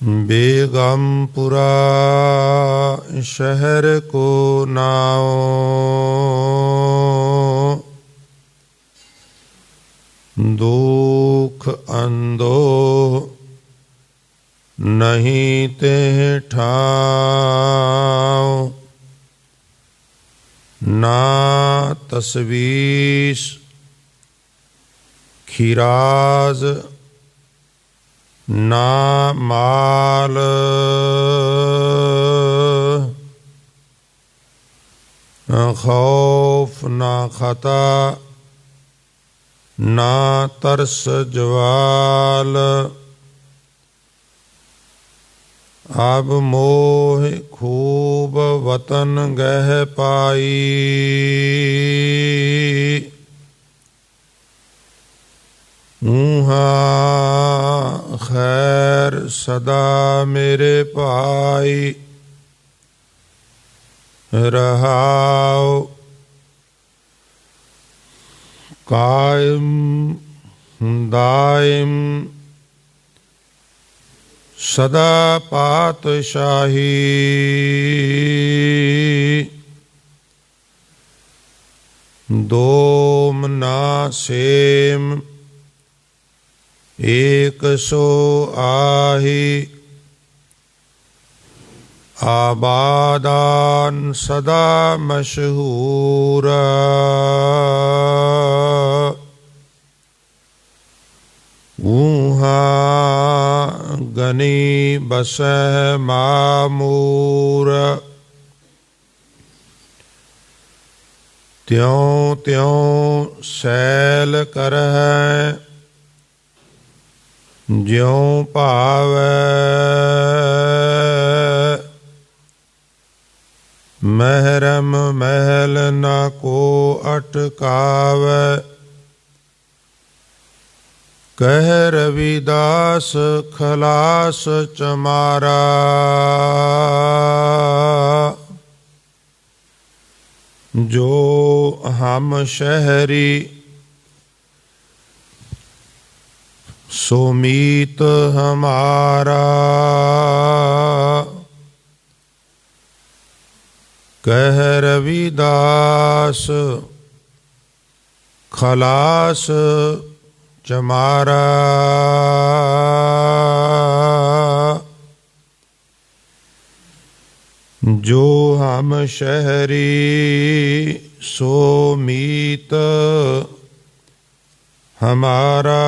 बेगमपुरा शहर को नाओ, दुख अंधो नहीं ते ठाओ। ना तसवीस खिराज ना माल, खौफ ना खता ना तरस जवाल। अब मोह खूब वतन गह पाई, ऊहा खैर सदा मेरे पाई। रहाओ कायम दायम सदा पातशाही। दोम ना सेम एक सो आही, आबादान सदा मशहूर। ऊहा गनी बसह मामूर। त्यों त्यों सैल करह ज्यों भावै। महरम महल न को अटकावै। कह रविदास खलास चमारा। जो हम शहरी सो मीत हमारा। कह रविदास खलास चमारा। जो हम शहरी सो मीत हमारा।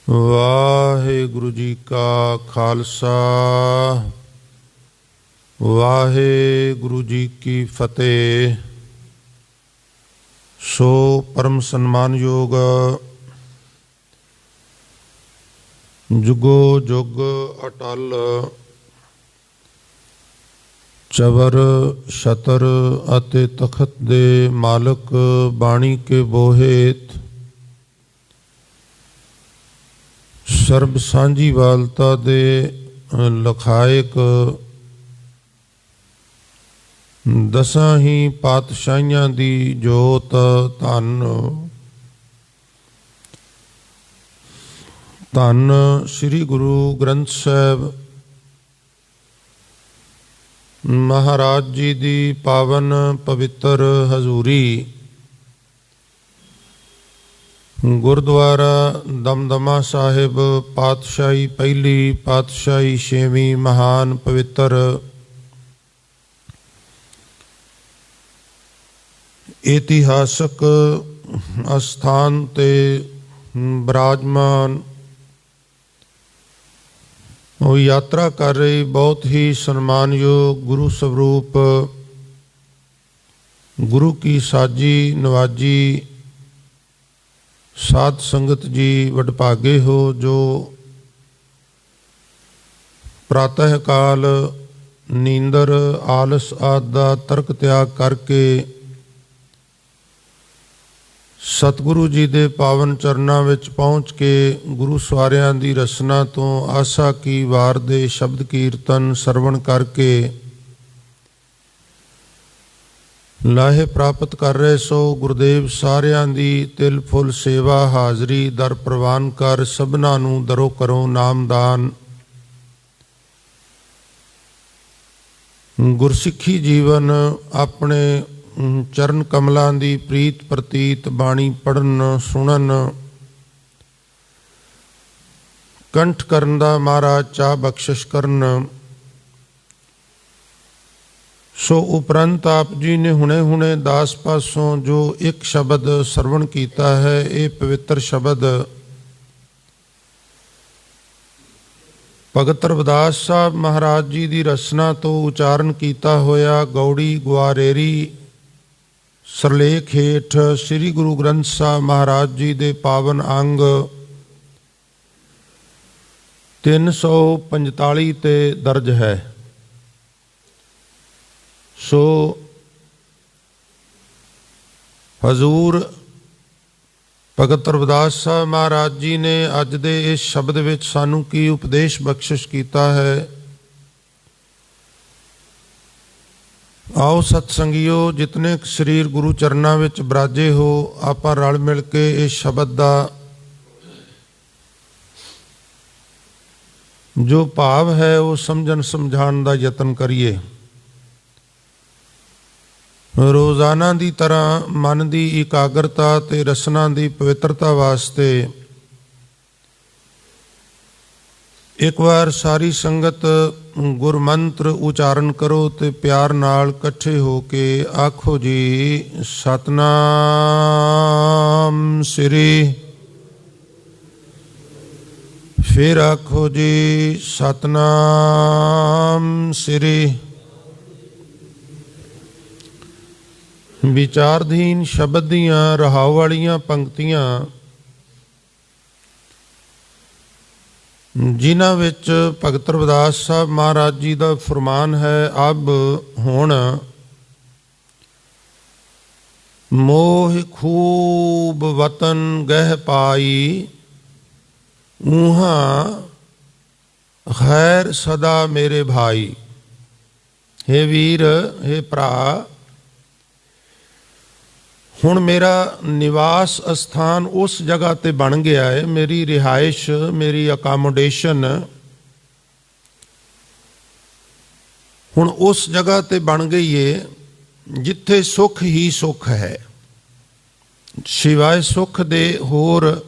वाहिगुरु जी का खालसा वाहिगुरु जी की फतेह। सो परम सन्मानयोग जुगो जुग अटल चवर छतर अते तखत दे मालक बाणी के बोहेत। सर्ब सांझी वालता दे लखायक दसां ही पातशाहियां दी जोत धन धन श्री गुरु ग्रंथ साहिब महाराज जी दी पावन पवित्र हजूरी। गुरुद्वारा दमदमा साहिब पातशाही पहली पातशाही छेवीं महान पवित्र इतिहासक अस्थान ते विराजमान वो यात्रा कर रही बहुत ही सम्मानयोग गुरु स्वरूप गुरु की साजी नवाजी साध संगत जी वडभागे हो, जो प्रातः काल नींदर आलस आदि दा तर्क त्याग करके सतगुरु जी दे पावन चरनां विच पहुँच के गुरु सवारियां दी रसना तो आसा की वार दे शब्द कीर्तन सरवण करके ਲਾਹੇ ਪ੍ਰਾਪਤ ਕਰ ਰਹੇ ਸੋ ਗੁਰਦੇਵ ਸਾਰਿਆਂ ਦੀ ਤਿਲ ਫੁੱਲ ਸੇਵਾ ਹਾਜ਼ਰੀ ਦਰ ਪ੍ਰਵਾਨ ਕਰ ਸਭਨਾਂ ਨੂੰ ਦਰੋ ਕਰੋ ਨਾਮਦਾਨ। ਗੁਰਸਿੱਖੀ ਜੀਵਨ ਆਪਣੇ ਚਰਨ ਕਮਲਾਂ ਦੀ ਪ੍ਰੀਤ ਪ੍ਰਤੀਤ ਬਾਣੀ ਪੜ੍ਹਨ ਸੁਣਨ ਕੰਠ ਕਰਨ ਦਾ ਮਹਾਰਾਜ ਚਾਹ ਬਖਸ਼ਿਸ਼ ਕਰਨ। ਸੋ ਉਪਰੰਤ ਆਪ ਜੀ ਨੇ ਹੁਣੇ ਦਾਸ ਪਾਸੋਂ ਜੋ ਇੱਕ ਸ਼ਬਦ ਸਰਵਣ ਕੀਤਾ ਹੈ, ਇਹ ਪਵਿੱਤਰ ਸ਼ਬਦ ਭਗਤ ਰਵਿਦਾਸ ਸਾਹਿਬ ਮਹਾਰਾਜ ਜੀ ਦੀ ਰਚਨਾ ਤੋਂ ਉਚਾਰਨ ਕੀਤਾ ਹੋਇਆ ਗੌੜੀ ਗੁਆਰੇਰੀ ਸਰਲੇਖ ਹੇਠ ਸ੍ਰੀ ਗੁਰੂ ਗ੍ਰੰਥ ਸਾਹਿਬ ਮਹਾਰਾਜ ਜੀ ਦੇ ਪਾਵਨ ਅੰਗ 345 ਤੇ ਦਰਜ ਹੈ। ਸੋ ਹਜ਼ੂਰ ਭਗਤ ਰਵਿਦਾਸ ਸਾਹਿਬ ਮਹਾਰਾਜ ਜੀ ਨੇ ਅੱਜ ਦੇ ਇਸ ਸ਼ਬਦ ਵਿੱਚ ਸਾਨੂੰ ਕੀ ਉਪਦੇਸ਼ ਬਖਸ਼ਿਸ਼ ਕੀਤਾ ਹੈ। ਆਓ ਸਤਸੰਗੀਓ, ਜਿਤਨੇ ਸਰੀਰ ਗੁਰੂ ਚਰਨਾਂ ਵਿੱਚ ਬਰਾਜੇ ਹੋ, ਆਪਾਂ ਰਲ ਮਿਲ ਕੇ ਇਸ ਸ਼ਬਦ ਦਾ ਜੋ ਭਾਵ ਹੈ ਉਹ ਸਮਝਣ ਸਮਝਾਉਣ ਦਾ ਯਤਨ ਕਰੀਏ। ਰੋਜ਼ਾਨਾ ਦੀ ਤਰ੍ਹਾਂ ਮਨ ਦੀ ਇਕਾਗਰਤਾ ਤੇ ਰਸਨਾ ਦੀ ਪਵਿੱਤਰਤਾ ਵਾਸਤੇ ਇੱਕ ਵਾਰ ਸਾਰੀ ਸੰਗਤ ਗੁਰਮੰਤਰ ਉਚਾਰਨ ਕਰੋ ਤੇ ਪਿਆਰ ਨਾਲ ਇਕੱਠੇ ਹੋ ਕੇ ਆਖੋ ਜੀ, ਸਤਨਾਮ ਸ੍ਰੀ। ਫਿਰ ਆਖੋ ਜੀ, ਸਤਨਾਮ ਸ੍ਰੀ। ਵਿਚਾਰਧੀਨ ਸ਼ਬਦ ਦੀਆਂ ਰਹਾਉ ਵਾਲੀਆਂ ਪੰਕਤੀਆਂ ਜਿਨ੍ਹਾਂ ਵਿੱਚ ਭਗਤ ਰਵਿਦਾਸ ਸਾਹਿਬ ਮਹਾਰਾਜ ਜੀ ਦਾ ਫਰਮਾਨ ਹੈ, ਅਬ ਹੁਣ ਮੋਹ ਖੂਬ ਵਤਨ ਗਹਿ ਪਾਈ, ਊਹਾਂ ਖੈਰ ਸਦਾ ਮੇਰੇ ਭਾਈ। ਹੇ ਵੀਰ, ਹੇ ਭਰਾ, ਹੁਣ ਮੇਰਾ ਨਿਵਾਸ ਅਸਥਾਨ ਉਸ ਜਗ੍ਹਾ 'ਤੇ ਬਣ ਗਿਆ ਹੈ, ਮੇਰੀ ਰਿਹਾਇਸ਼, ਮੇਰੀ ਅਕਾਮੋਡੇਸ਼ਨ ਹੁਣ ਉਸ ਜਗ੍ਹਾ 'ਤੇ ਬਣ ਗਈ ਹੈ ਜਿੱਥੇ ਸੁੱਖ ਹੀ ਸੁੱਖ ਹੈ, ਸਿਵਾਏ ਸੁੱਖ ਦੇ ਹੋਰ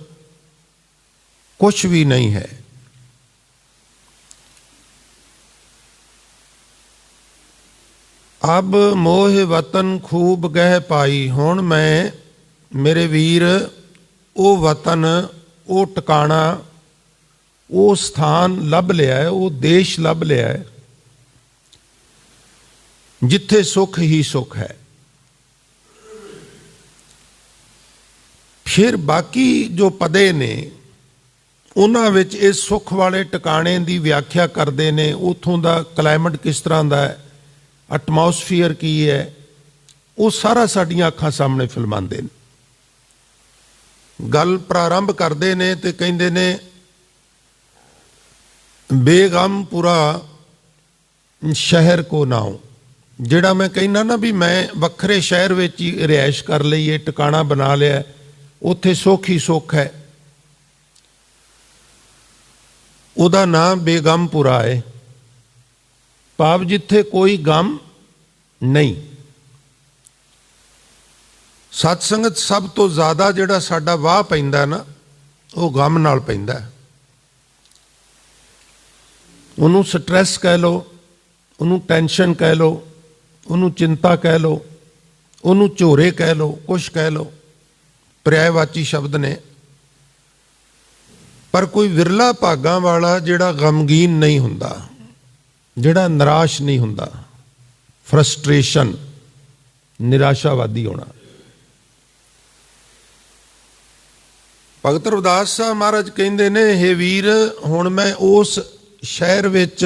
ਕੁਛ ਵੀ ਨਹੀਂ ਹੈ। ਅਬ ਮੋਹ ਵਤਨ ਖੂਬ ਗਹਿ ਪਾਈ, ਹੁਣ ਮੈਂ ਮੇਰੇ ਵੀਰ ਉਹ ਵਤਨ, ਉਹ ਟਿਕਾਣਾ, ਉਹ ਸਥਾਨ ਲੱਭ ਲਿਆ ਹੈ, ਉਹ ਦੇਸ਼ ਲੱਭ ਲਿਆ ਹੈ ਜਿੱਥੇ ਸੁੱਖ ਹੀ ਸੁੱਖ ਹੈ। ਫਿਰ ਬਾਕੀ ਜੋ ਪਦੇ ਨੇ ਉਹਨਾਂ ਵਿੱਚ ਇਸ ਸੁੱਖ ਵਾਲੇ ਟਿਕਾਣੇ ਦੀ ਵਿਆਖਿਆ ਕਰਦੇ ਨੇ, ਉੱਥੋਂ ਦਾ ਕਲਾਈਮੇਟ ਕਿਸ ਤਰ੍ਹਾਂ ਦਾ ਹੈ, ਐਟਮੋਸਫੀਅਰ ਕੀ ਹੈ, ਉਹ ਸਾਰਾ ਸਾਡੀਆਂ ਅੱਖਾਂ ਸਾਹਮਣੇ ਫਿਲਮਾਉਂਦੇ ਨੇ। ਗੱਲ ਪ੍ਰਾਰੰਭ ਕਰਦੇ ਨੇ ਤੇ ਕਹਿੰਦੇ ਨੇ, ਬੇਗਮਪੁਰਾ ਸ਼ਹਿਰ ਕੋ ਨਾਉ। ਜਿਹੜਾ ਮੈਂ ਕਹਿੰਦਾ ਨਾ ਵੀ ਮੈਂ ਵੱਖਰੇ ਸ਼ਹਿਰ ਵਿੱਚ ਹੀ ਰਿਹਾਇਸ਼ ਕਰ ਲਈ ਹੈ, ਟਿਕਾਣਾ ਬਣਾ ਲਿਆ, ਉੱਥੇ ਸੁੱਖ ਹੀ ਸੁੱਖ ਹੈ, ਉਹਦਾ ਨਾਮ ਬੇਗਮਪੁਰਾ ਹੈ। ਭਾਵ ਜਿੱਥੇ ਕੋਈ ਗਮ ਨਹੀਂ। ਸਤ ਸੰਗਤ ਸਭ ਤੋਂ ਜ਼ਿਆਦਾ ਜਿਹੜਾ ਸਾਡਾ ਵਾਹ ਪੈਂਦਾ ਨਾ, ਉਹ ਗਮ ਨਾਲ ਪੈਂਦਾ। ਉਹਨੂੰ ਸਟ੍ਰੈਸ ਕਹਿ ਲਓ, ਉਹਨੂੰ ਟੈਨਸ਼ਨ ਕਹਿ ਲਓ, ਉਹਨੂੰ ਚਿੰਤਾ ਕਹਿ ਲਓ, ਉਹਨੂੰ ਝੋਰੇ ਕਹਿ ਲਓ, ਕੁਛ ਕਹਿ ਲਓ, ਪਰਿਆਇਵਾਚੀ ਸ਼ਬਦ ਨੇ। ਪਰ ਕੋਈ ਵਿਰਲਾ ਭਾਗਾਂ ਵਾਲਾ ਜਿਹੜਾ ਗਮਗੀਨ ਨਹੀਂ ਹੁੰਦਾ, ਜਿਹੜਾ ਨਿਰਾਸ਼ ਨਹੀਂ ਹੁੰਦਾ, ਫਰਸਟ੍ਰੇਸ਼ਨ, ਨਿਰਾਸ਼ਾਵਾਦੀ ਹੋਣਾ। ਭਗਤ ਰਵਿਦਾਸ ਸਾਹਿਬ ਮਹਾਰਾਜ ਕਹਿੰਦੇ ਨੇ, ਹੇ ਵੀਰ, ਹੁਣ ਮੈਂ ਉਸ ਸ਼ਹਿਰ ਵਿੱਚ,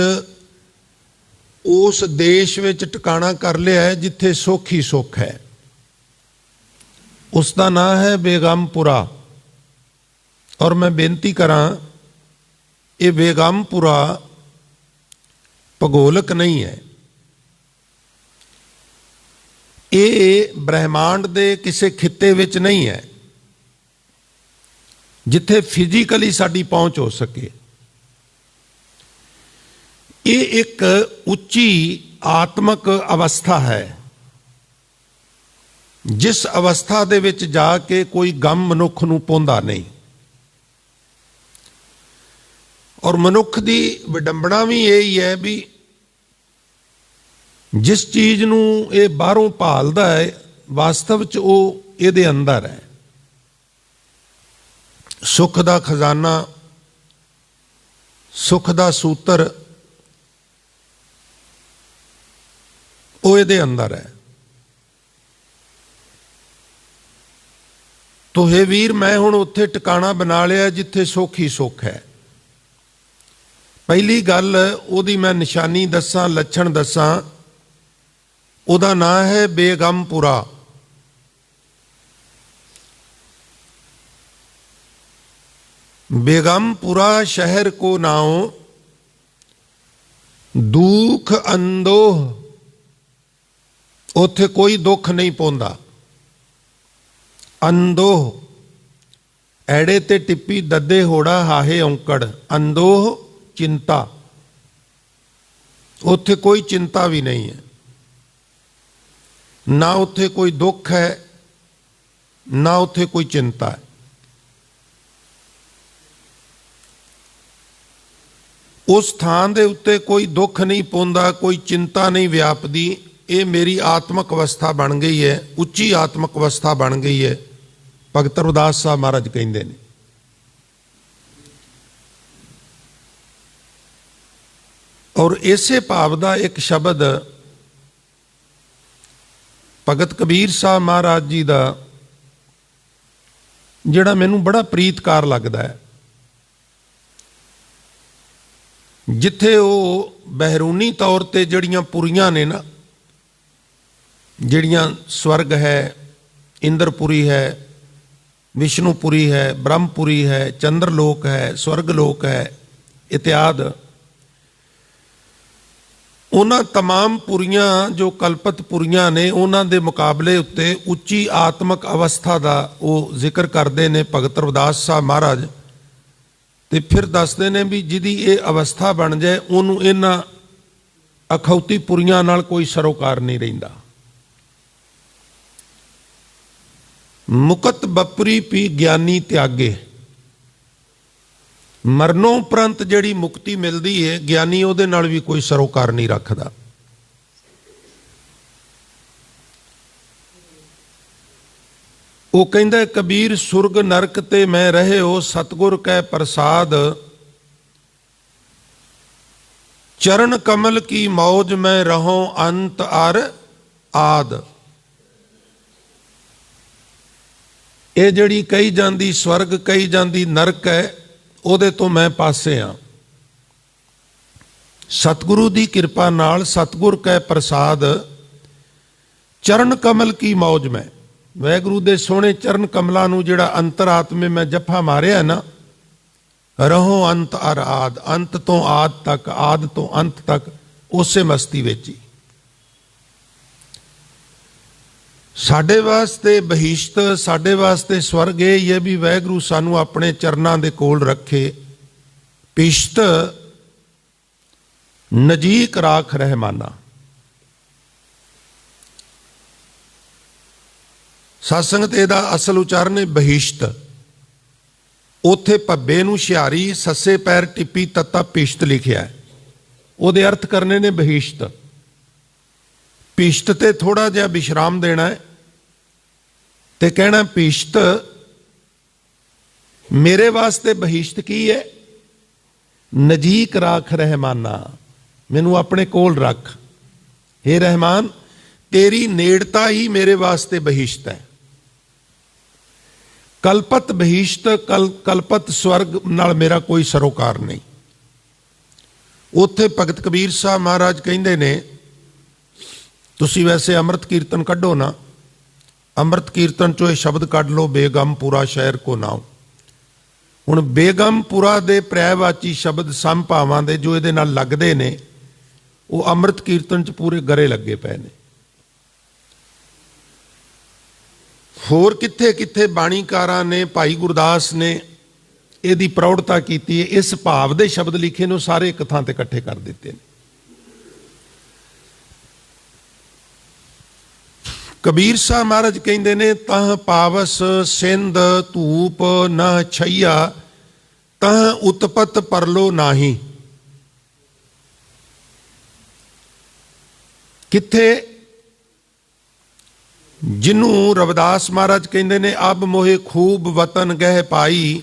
ਉਸ ਦੇਸ਼ ਵਿੱਚ ਟਿਕਾਣਾ ਕਰ ਲਿਆ ਹੈ ਜਿੱਥੇ ਸੁੱਖ ਹੀ ਸੁੱਖ ਹੈ। ਉਸ ਦਾ ਨਾਂ ਹੈ ਬੇਗਮਪੁਰਾ। ਔਰ ਮੈਂ ਬੇਨਤੀ ਕਰਾਂ, ਇਹ ਬੇਗਮਪੁਰਾ ਭੂਗੋਲਿਕ ਨਹੀਂ ਹੈ, ਇਹ ਬ੍ਰਹਿਮੰਡ ਦੇ ਕਿਸੇ ਖਿੱਤੇ ਵਿੱਚ ਨਹੀਂ ਹੈ ਜਿੱਥੇ ਫਿਜ਼ੀਕਲੀ ਸਾਡੀ ਪਹੁੰਚ ਹੋ ਸਕੇ। ਇਹ ਇੱਕ ਉੱਚੀ ਆਤਮਕ ਅਵਸਥਾ ਹੈ, ਜਿਸ ਅਵਸਥਾ ਦੇ ਵਿੱਚ ਜਾ ਕੇ ਕੋਈ ਗਮ ਮਨੁੱਖ ਨੂੰ ਪਾਉਂਦਾ ਨਹੀਂ। ਔਰ ਮਨੁੱਖ ਦੀ ਵਿਡੰਬਣਾ ਵੀ ਇਹੀ ਹੈ ਵੀ ਜਿਸ ਚੀਜ਼ ਨੂੰ ਇਹ ਬਾਹਰੋਂ ਭਾਲਦਾ ਹੈ, ਵਾਸਤਵ 'ਚ ਉਹ ਇਹਦੇ ਅੰਦਰ ਹੈ। ਸੁੱਖ ਦਾ ਖਜ਼ਾਨਾ, ਸੁੱਖ ਦਾ ਸੂਤਰ ਉਹ ਇਹਦੇ ਅੰਦਰ ਹੈ। ਤੋ ਹੇ ਵੀਰ, ਮੈਂ ਹੁਣ ਉੱਥੇ ਟਿਕਾਣਾ ਬਣਾ ਲਿਆ ਜਿੱਥੇ ਸੁੱਖ ਹੀ ਸੁੱਖ ਹੈ। ਪਹਿਲੀ ਗੱਲ ਉਹਦੀ ਮੈਂ ਨਿਸ਼ਾਨੀ ਦੱਸਾਂ, ਲੱਛਣ ਦੱਸਾਂ। ਉਹਦਾ ਨਾਂ ਹੈ ਬੇਗਮਪੁਰਾ। बेगमपुरा शहर को नाओ दुख अंदोह, उथे कोई दुख नहीं पौंदा। अंदोह ऐड़े ते टिप्पी ददे होड़ा हाहे औंकड़, अंदोह चिंता, उथे कोई चिंता भी नहीं है, ना उथे कोई दुख है ना उथे कोई चिंता है। उस स्थान दे उत्ते कोई दुख नहीं पौंदा, कोई चिंता नहीं व्यापदी। ये मेरी आत्मक अवस्था बन गई है, उच्ची आत्मक अवस्था बन गई है। भगत रविदास साहब महाराज कहते हैं। और इसे भाव का एक शब्द भगत कबीर साहब महाराज जी का जिहड़ा मैनूं बड़ा प्रीतकार लगता है, जिथे वो बहरूनी तौर पर जड़ियाँ पुरियां ने ना, जड़ियाँ स्वर्ग है, इंद्रपुरी है, विष्णुपुरी है, ब्रह्मपुरी है, चंद्रलोक है, स्वर्गलोक है इत्यादि, उन्हां तमाम पुरियां जो कल्पत पुरियां ने उन्हां दे मुकाबले उत्ते उच्ची आत्मक अवस्था का वो जिक्र करते हैं भगत रविदास साहब महाराज। ते फिर दसते ने भी जिहदी ये अवस्था बन जाए उन्होंने इन्हां अखौती पुरियां नाल कोई सरोकार नहीं रहिंदा। मुकत बपरी पी ज्ञानी त्यागे, मरनों उपरंत जिहड़ी मुक्ति मिलती है ज्ञानी उहदे नाल भी कोई सरोकार नहीं रखदा। वो कहंदा कबीर सुरग नरक ते मैं रहे हो, सतगुर कै प्रसाद, चरण कमल की मौज में रहो अंत अर आद। ये जड़ी कही जाती स्वर्ग कही जाती नरक है, उहदे तो मैं पासे हाँ। सतगुरु की कृपा नाल सतगुर कै प्रसाद, चरण कमल की मौज में, वाहगुरू दे सोहणे चरण कमलों नूं जिहड़ा अंतरात्मे में जफा मारिया ना, रहो अंत अर आद, अंत तो आद तक, आद तो अंत तक उसे मस्ती विच ही। साडे वास्ते बहिश्त, साडे वास्ते स्वर्ग ये भी वाहगुरू सानू अपने चरनां दे कोल रखे। पिश्त नजीक राख रहमाना। सत्संगत इहदा असल उचारण है बहिश्त। उथे भब्बे नूं छियारी सस्से पैर टिप्पी तत्ता पिश्त लिखिया है, उहदे अर्थ करने ने बहिश्त। पिश्त ते थोड़ा जिहा विश्राम देना है ते कहना पिश्त मेरे वास्ते बहिश्त की है, नजीक राख रहमाना, मैनू अपने कोल रख। हे रहमान तेरी नेड़ता ही मेरे वास्ते बहिश्त है। कल्पत बहिश्त कल्पत स्वर्ग नाल मेरा कोई सरोकार नहीं। उत्थे भगत कबीर साहब महाराज कहंदे ने, तुसी वैसे अमृत कीर्तन कढ़ो ना, अमृत कीर्तन चो ये शब्द कढ़ लो, बेगमपुरा शहर को नाओ। हुण बेगमपुरा दे पर्यायवाची शब्द संभावां दे जो इहदे नाल लगदे ने, वो अमृत कीर्तन च पूरे गरे लगे पे ने। ਹੋਰ ਕਿੱਥੇ ਕਿੱਥੇ ਬਾਣੀਕਾਰਾਂ ਨੇ, ਭਾਈ ਗੁਰਦਾਸ ਨੇ ਇਹਦੀ ਪ੍ਰੌੜਤਾ ਕੀਤੀ ਹੈ। ਇਸ ਭਾਵ ਦੇ ਸ਼ਬਦ ਲਿਖੇ ਨੂੰ ਸਾਰੇ ਇੱਕ ਥਾਂ ਤੇ ਇਕੱਠੇ ਕਰ ਦਿੱਤੇ ਨੇ। ਕਬੀਰ ਸਾਹਿਬ ਮਹਾਰਾਜ ਕਹਿੰਦੇ ਨੇ, ਤਹ ਪਾਵਸ ਸਿੰਧ ਧੂਪ ਨਾ ਛਈਆ, ਤਹ ਉਤਪਤ ਪਰਲੋ ਨਾਹੀ। ਕਿੱਥੇ ਜਿਹਨੂੰ ਰਵਿਦਾਸ ਮਹਾਰਾਜ ਕਹਿੰਦੇ ਨੇ, ਅਬ ਮੋਹੇ ਖੂਬ ਵਤਨ ਗਹਿ ਪਾਈ,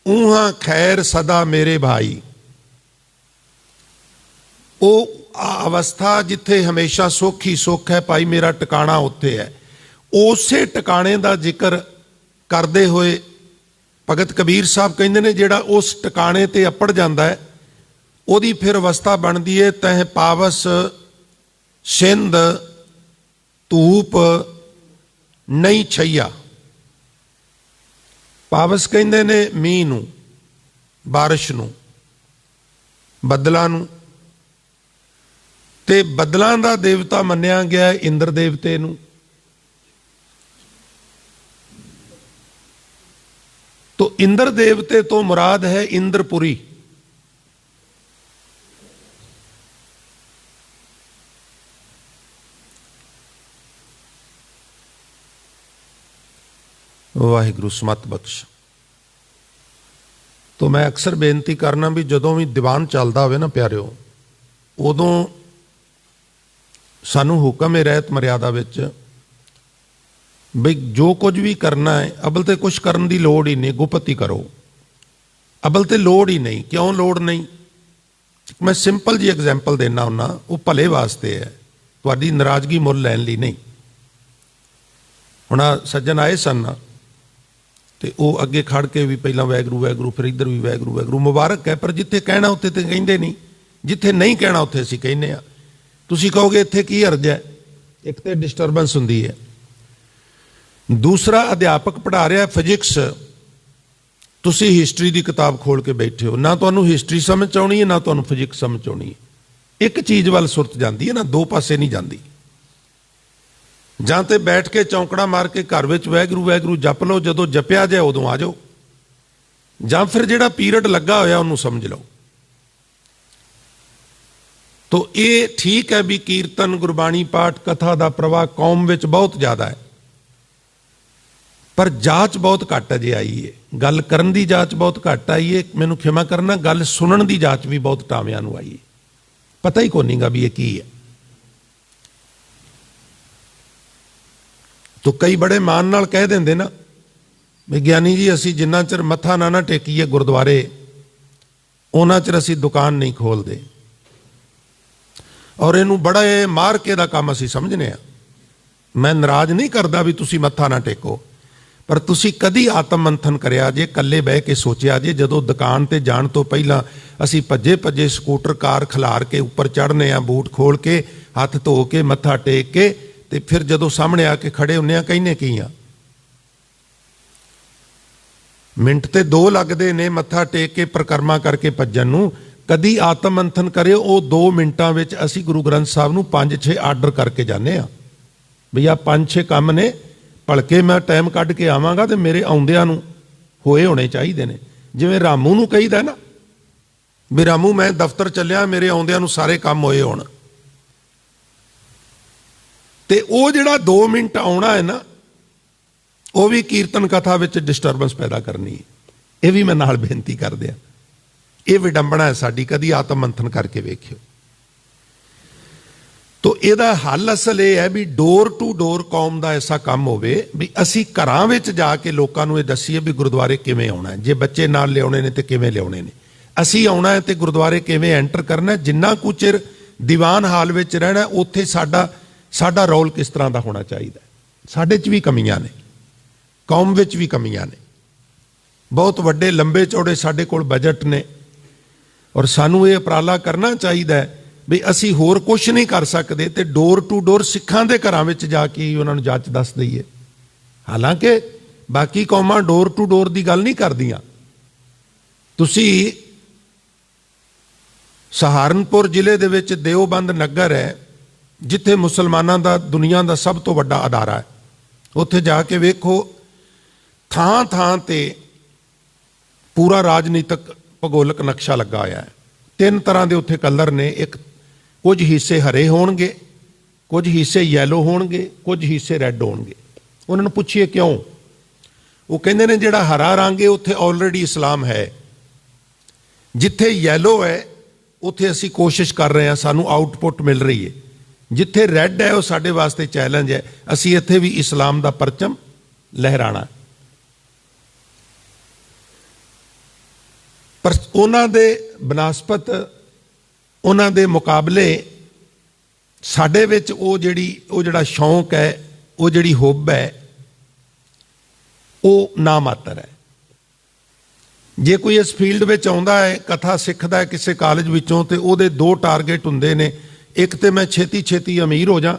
ਊਹਾਂ ਖੈਰ ਸਦਾ ਮੇਰੇ ਭਾਈ। ਉਹ ਅਵਸਥਾ ਜਿੱਥੇ ਹਮੇਸ਼ਾ ਸੁੱਖ ਹੀ ਸੁੱਖ ਹੈ, ਭਾਈ ਮੇਰਾ ਟਿਕਾਣਾ ਉੱਥੇ ਹੈ। ਉਸੇ ਟਿਕਾਣੇ ਦਾ ਜ਼ਿਕਰ ਕਰਦੇ ਹੋਏ ਭਗਤ ਕਬੀਰ ਸਾਹਿਬ ਕਹਿੰਦੇ ਨੇ, ਜਿਹੜਾ ਉਸ ਟਿਕਾਣੇ ਤੇ ਅੱਪੜ ਜਾਂਦਾ ਹੈ ਉਹਦੀ ਫਿਰ ਅਵਸਥਾ ਬਣਦੀ ਹੈ, ਤਹਿ ਪਾਵਸ ਸਿੰਧ ਧੂਪ ਨਹੀਂ ਛਈਆ। ਪਾਵਸ ਕਹਿੰਦੇ ਨੇ ਮੀਂਹ ਨੂੰ, ਬਾਰਿਸ਼ ਨੂੰ, ਬੱਦਲਾਂ ਨੂੰ, ਤੇ ਬੱਦਲਾਂ ਦਾ ਦੇਵਤਾ ਮੰਨਿਆ ਗਿਆ ਇੰਦਰ ਦੇਵਤੇ ਨੂੰ। ਤੋ ਇੰਦਰ ਦੇਵਤੇ ਤੋਂ ਮੁਰਾਦ ਹੈ ਇੰਦਰਪੁਰੀ। ਵਾਹਿਗੁਰੂ ਸਮਤ ਬਖਸ਼। ਤੋ ਮੈਂ ਅਕਸਰ ਬੇਨਤੀ ਕਰਨਾ ਵੀ ਜਦੋਂ ਵੀ ਦੀਵਾਨ ਚੱਲਦਾ ਹੋਵੇ ਨਾ ਪਿਆਰਿਓ, ਉਦੋਂ ਸਾਨੂੰ ਹੁਕਮ ਹੈ ਰਹਿਤ ਮਰਿਆਦਾ ਵਿੱਚ ਬਈ ਜੋ ਕੁਝ ਵੀ ਕਰਨਾ ਹੈ, ਅਬਲ ਤੇ ਕੁਛ ਕਰਨ ਦੀ ਲੋੜ ਹੀ ਨਹੀਂ, ਗੁਪਤ ਹੀ ਕਰੋ। ਅਬਲ ਤੇ ਲੋੜ ਹੀ ਨਹੀਂ। ਕਿਉਂ ਲੋੜ ਨਹੀਂ? ਮੈਂ ਸਿੰਪਲ ਜੀ ਐਗਜ਼ਾਮਪਲ ਦੇਣਾ ਹੁੰਦਾ, ਉਹ ਭਲੇ ਵਾਸਤੇ ਹੈ, ਤੁਹਾਡੀ ਨਾਰਾਜ਼ਗੀ ਮੁੱਲ ਲੈਣ ਲਈ ਨਹੀਂ। ਹੁਣ ਸੱਜਣ ਆਏ ਸਨ ਤੇ ਉਹ ਅੱਗੇ ਖੜ ਕੇ ਵੀ ਪਹਿਲਾਂ ਵੈਗਰੂ ਵੈਗਰੂ, ਫਿਰ ਇੱਧਰ ਵੀ ਵੈਗਰੂ ਵੈਗਰੂ। ਮੁਬਾਰਕ ਹੈ, ਪਰ ਜਿੱਥੇ ਕਹਿਣਾ ਉੱਥੇ ਤੇ ਕਹਿੰਦੇ ਨਹੀਂ, ਜਿੱਥੇ ਨਹੀਂ ਕਹਿਣਾ ਉੱਥੇ ਅਸੀਂ ਕਹਿੰਦੇ ਆ। ਤੁਸੀਂ ਕਹੋਗੇ ਇੱਥੇ ਕੀ ਹਰਜ ਹੈ? ਇੱਕ ਤੇ ਡਿਸਟਰਬੈਂਸ ਹੁੰਦੀ ਹੈ, ਦੂਸਰਾ ਅਧਿਆਪਕ ਪੜ੍ਹਾ ਰਿਹਾ ਫਿਜ਼ਿਕਸ, ਤੁਸੀਂ ਹਿਸਟਰੀ ਦੀ ਕਿਤਾਬ ਖੋਲ ਕੇ ਬੈਠੇ ਹੋ, ਨਾ ਤੁਹਾਨੂੰ ਹਿਸਟਰੀ ਸਮਝ ਆਉਣੀ ਹੈ ਨਾ ਤੁਹਾਨੂੰ ਫਿਜ਼ਿਕਸ ਸਮਝ ਆਉਣੀ ਹੈ। ਇੱਕ ਚੀਜ਼ ਵੱਲ ਸੁਰਤ ਜਾਂਦੀ ਹੈ ਨਾ, ਦੋ ਪਾਸੇ ਨਹੀਂ ਜਾਂਦੀ। ਜਾਂ ਤੇ ਬੈਠ ਕੇ ਚੌਂਕੜਾ ਮਾਰ ਕੇ ਘਰ ਵਿੱਚ ਵੈਗਰੂ ਵੈਗਰੂ ਜਪ ਲਓ, ਜਦੋਂ ਜਪਿਆ ਜਾਏ ਉਦੋਂ ਆ ਜਾਓ, ਜਾਂ ਫਿਰ ਜਿਹੜਾ ਪੀਰੀਅਡ ਲੱਗਾ ਹੋਇਆ ਉਹਨੂੰ ਸਮਝ ਲਓ। ਤੋ ਇਹ ਠੀਕ ਹੈ ਵੀ ਕੀਰਤਨ, ਗੁਰਬਾਣੀ ਪਾਠ, ਕਥਾ ਦਾ ਪ੍ਰਵਾਹ ਕੌਮ ਵਿੱਚ ਬਹੁਤ ਜ਼ਿਆਦਾ ਹੈ, ਪਰ ਜਾਂਚ ਬਹੁਤ ਘੱਟ ਅਜੇ ਆਈ ਹੈ। ਗੱਲ ਕਰਨ ਦੀ ਜਾਂਚ ਬਹੁਤ ਘੱਟ ਆਈ ਹੈ। ਮੈਨੂੰ ਖਿਮਾ ਕਰਨਾ, ਗੱਲ ਸੁਣਨ ਦੀ ਜਾਂਚ ਵੀ ਬਹੁਤ ਟਾਵਿਆਂ ਨੂੰ ਆਈ ਹੈ। ਪਤਾ ਹੀ ਕੋਈ ਨਹੀਂਗਾ ਵੀ ਇਹ ਕੀ ਹੈ। ਤੋ ਕਈ ਬੜੇ ਮਾਣ ਨਾਲ ਕਹਿ ਦਿੰਦੇ ਨਾ, ਵਿਗਿਆਨੀ ਜੀ ਅਸੀਂ ਜਿੰਨਾ ਚਿਰ ਮੱਥਾ ਨਾ ਟੇਕੀਏ ਗੁਰਦੁਆਰੇ, ਉਹਨਾਂ ਚਿਰ ਅਸੀਂ ਦੁਕਾਨ ਨਹੀਂ ਖੋਲਦੇ। ਔਰ ਇਹਨੂੰ ਬੜਾ ਮਾਰ ਕੇ ਦਾ ਕੰਮ ਅਸੀਂ ਸਮਝਨੇ ਆ। ਮੈਂ ਨਾਰਾਜ਼ ਨਹੀਂ ਕਰਦਾ ਵੀ ਤੁਸੀਂ ਮੱਥਾ ਨਾ ਟੇਕੋ, ਪਰ ਤੁਸੀਂ ਕਦੀ ਆਤਮ ਮੰਥਨ ਕਰਿਆ ਜੇ, ਇਕੱਲੇ ਬਹਿ ਕੇ ਸੋਚਿਆ ਜੇ, ਜਦੋਂ ਦੁਕਾਨ ਤੇ ਜਾਣ ਤੋਂ ਪਹਿਲਾਂ ਅਸੀਂ ਭੱਜੇ ਭੱਜੇ ਸਕੂਟਰ ਕਾਰ ਖਿਲਾਰ ਕੇ ਉੱਪਰ ਚੜ੍ਹਨੇ ਆ, ਬੂਟ ਖੋਲ ਕੇ, ਹੱਥ ਧੋ ਕੇ, ਮੱਥਾ ਟੇਕ ਕੇ, ਤੇ ਫਿਰ ਜਦੋਂ ਸਾਹਮਣੇ ਆ ਕੇ ਖੜੇ ਹੁੰਨੇ ਆ, ਕਹਿੰਨੇ ਕੀ ਆ? ਮਿੰਟ ਤੇ 2 ਲੱਗਦੇ ਨੇ ਮੱਥਾ ਟੇਕ ਕੇ ਪਰਿਕਰਮਾ ਕਰਕੇ ਭੱਜਣ ਨੂੰ। ਕਦੀ ਆਤਮ ਮੰਥਨ ਕਰਿਓ, ਉਹ 2 ਮਿੰਟਾਂ ਵਿੱਚ ਅਸੀਂ ਗੁਰੂ ਗ੍ਰੰਥ ਸਾਹਿਬ ਨੂੰ 5-6 ਆਰਡਰ ਕਰਕੇ ਜਾਂਦੇ ਆ ਵੀ ਆ 5-6 ਕੰਮ ਨੇ, ਭਲਕੇ ਮੈਂ ਟਾਈਮ ਕੱਢ ਕੇ ਆਵਾਂਗਾ ਤੇ ਮੇਰੇ ਆਉਂਦਿਆਂ ਨੂੰ ਹੋਣੇ ਚਾਹੀਦੇ ਨੇ। ਜਿਵੇਂ ਰਾਮੂ ਨੂੰ ਕਹੀਦਾ ਨਾ ਵੀ ਰਾਮੂ ਮੈਂ ਦਫ਼ਤਰ ਚੱਲਿਆ, ਮੇਰੇ ਆਉਂਦਿਆਂ ਨੂੰ ਸਾਰੇ ਕੰਮ ਹੋਏ ਹੋਣ। ਤੇ ਉਹ ਜਿਹੜਾ 2 ਮਿੰਟ ਆਉਣਾ ਹੈ ਨਾ, ਉਹ ਵੀ ਕੀਰਤਨ ਕਥਾ ਵਿੱਚ ਡਿਸਟਰਬੈਂਸ ਪੈਦਾ ਕਰਨੀ ਹੈ। ਇਹ ਵੀ ਮੈਂ ਨਾਲ ਬੇਨਤੀ ਕਰਦੇ ਆ। ਇਹ ਵਿਡੰਬਣਾ ਹੈ ਸਾਡੀ, ਕਦੀ ਆਤਮ ਮੰਥਨ ਕਰਕੇ ਵੇਖਿਓ। ਤੋ ਇਹਦਾ ਹੱਲ ਅਸਲ ਇਹ ਹੈ ਵੀ ਡੋਰ ਟੂ ਡੋਰ ਕੌਮ ਦਾ ਐਸਾ ਕੰਮ ਹੋਵੇ ਵੀ ਅਸੀਂ ਘਰਾਂ ਵਿੱਚ ਜਾ ਕੇ ਲੋਕਾਂ ਨੂੰ ਇਹ ਦੱਸੀਏ ਵੀ ਗੁਰਦੁਆਰੇ ਕਿਵੇਂ ਆਉਣਾ ਹੈ। ਜੇ ਬੱਚੇ ਨਾਲ ਲਿਆਉਣੇ ਨੇ ਤੇ ਕਿਵੇਂ ਲਿਆਉਣੇ ਨੇ, ਅਸੀਂ ਆਉਣਾ ਹੈ ਤੇ ਗੁਰਦੁਆਰੇ ਕਿਵੇਂ ਐਂਟਰ ਕਰਨਾ, ਜਿੰਨਾ ਕੁ ਚਿਰ ਦੀਵਾਨ ਹਾਲ ਵਿੱਚ ਰਹਿਣਾ ਉੱਥੇ ਸਾਡਾ ਰੋਲ ਕਿਸ ਤਰ੍ਹਾਂ ਦਾ ਹੋਣਾ ਚਾਹੀਦਾ। ਸਾਡੇ 'ਚ ਵੀ ਕਮੀਆਂ ਨੇ, ਕੌਮ ਵਿੱਚ ਵੀ ਕਮੀਆਂ ਨੇ। ਬਹੁਤ ਵੱਡੇ ਲੰਬੇ ਚੌੜੇ ਸਾਡੇ ਕੋਲ ਬਜਟ ਨੇ, ਔਰ ਸਾਨੂੰ ਇਹ ਉਪਰਾਲਾ ਕਰਨਾ ਚਾਹੀਦਾ ਹੈ ਵੀ ਅਸੀਂ ਹੋਰ ਕੁਝ ਨਹੀਂ ਕਰ ਸਕਦੇ ਤੇ ਡੋਰ ਟੂ ਡੋਰ ਸਿੱਖਾਂ ਦੇ ਘਰਾਂ ਵਿੱਚ ਜਾ ਕੇ ਉਹਨਾਂ ਨੂੰ ਜਾਂਚ ਦੱਸ ਦਈਏ। ਹਾਲਾਂਕਿ ਬਾਕੀ ਕੌਮਾਂ ਡੋਰ ਟੂ ਡੋਰ ਦੀ ਗੱਲ ਨਹੀਂ ਕਰਦੀਆਂ। ਤੁਸੀਂ ਸਹਾਰਨਪੁਰ ਜ਼ਿਲ੍ਹੇ ਦੇ ਵਿੱਚ ਦੇਓਬੰਦ ਨਗਰ ਹੈ, ਜਿੱਥੇ ਮੁਸਲਮਾਨਾਂ ਦਾ ਦੁਨੀਆ ਦਾ ਸਭ ਤੋਂ ਵੱਡਾ ਅਦਾਰਾ ਹੈ, ਉੱਥੇ ਜਾ ਕੇ ਵੇਖੋ, ਥਾਂ ਥਾਂ ਤੇ ਪੂਰਾ ਰਾਜਨੀਤਿਕ ਭੂਗੋਲਿਕ ਨਕਸ਼ਾ ਲੱਗਾ ਹੋਇਆ ਹੈ। 3 ਤਰ੍ਹਾਂ ਦੇ ਉੱਥੇ ਕਲਰ ਨੇ। ਇੱਕ, ਕੁਝ ਹਿੱਸੇ ਹਰੇ ਹੋਣਗੇ, ਕੁਝ ਹਿੱਸੇ ਯੈਲੋ ਹੋਣਗੇ, ਕੁਝ ਹਿੱਸੇ ਰੈੱਡ ਹੋਣਗੇ। ਉਹਨਾਂ ਨੂੰ ਪੁੱਛੀਏ ਕਿਉਂ? ਉਹ ਕਹਿੰਦੇ ਨੇ ਜਿਹੜਾ ਹਰਾ ਰੰਗ ਹੈ ਉੱਥੇ ਆਲਰੇਡੀ ਇਸਲਾਮ ਹੈ, ਜਿੱਥੇ ਯੈਲੋ ਹੈ ਉੱਥੇ ਅਸੀਂ ਕੋਸ਼ਿਸ਼ ਕਰ ਰਹੇ ਹਾਂ, ਸਾਨੂੰ ਆਊਟਪੁੱਟ ਮਿਲ ਰਹੀ ਹੈ, ਜਿੱਥੇ ਰੈੱਡ ਹੈ ਉਹ ਸਾਡੇ ਵਾਸਤੇ ਚੈਲੰਜ ਹੈ, ਅਸੀਂ ਇੱਥੇ ਵੀ ਇਸਲਾਮ ਦਾ ਪਰਚਮ ਲਹਿਰਾਣਾ। ਪਰ ਉਹਨਾਂ ਦੇ ਬਨਸਪਤ, ਉਹਨਾਂ ਦੇ ਮੁਕਾਬਲੇ ਸਾਡੇ ਵਿੱਚ ਉਹ ਜਿਹੜਾ ਸ਼ੌਂਕ ਹੈ, ਉਹ ਜਿਹੜੀ ਹੁੱਬ ਹੈ, ਉਹ ਨਾ ਮਾਤਰ ਹੈ। ਜੇ ਕੋਈ ਇਸ ਫੀਲਡ ਵਿੱਚ ਆਉਂਦਾ ਹੈ, ਕਥਾ ਸਿੱਖਦਾ ਹੈ ਕਿਸੇ ਕਾਲਜ ਵਿੱਚੋਂ, ਤੇ ਉਹਦੇ 2 ਟਾਰਗੇਟ ਹੁੰਦੇ ਨੇ। ਇੱਕ ਤੇ ਮੈਂ ਛੇਤੀ ਛੇਤੀ ਅਮੀਰ ਹੋ ਜਾ,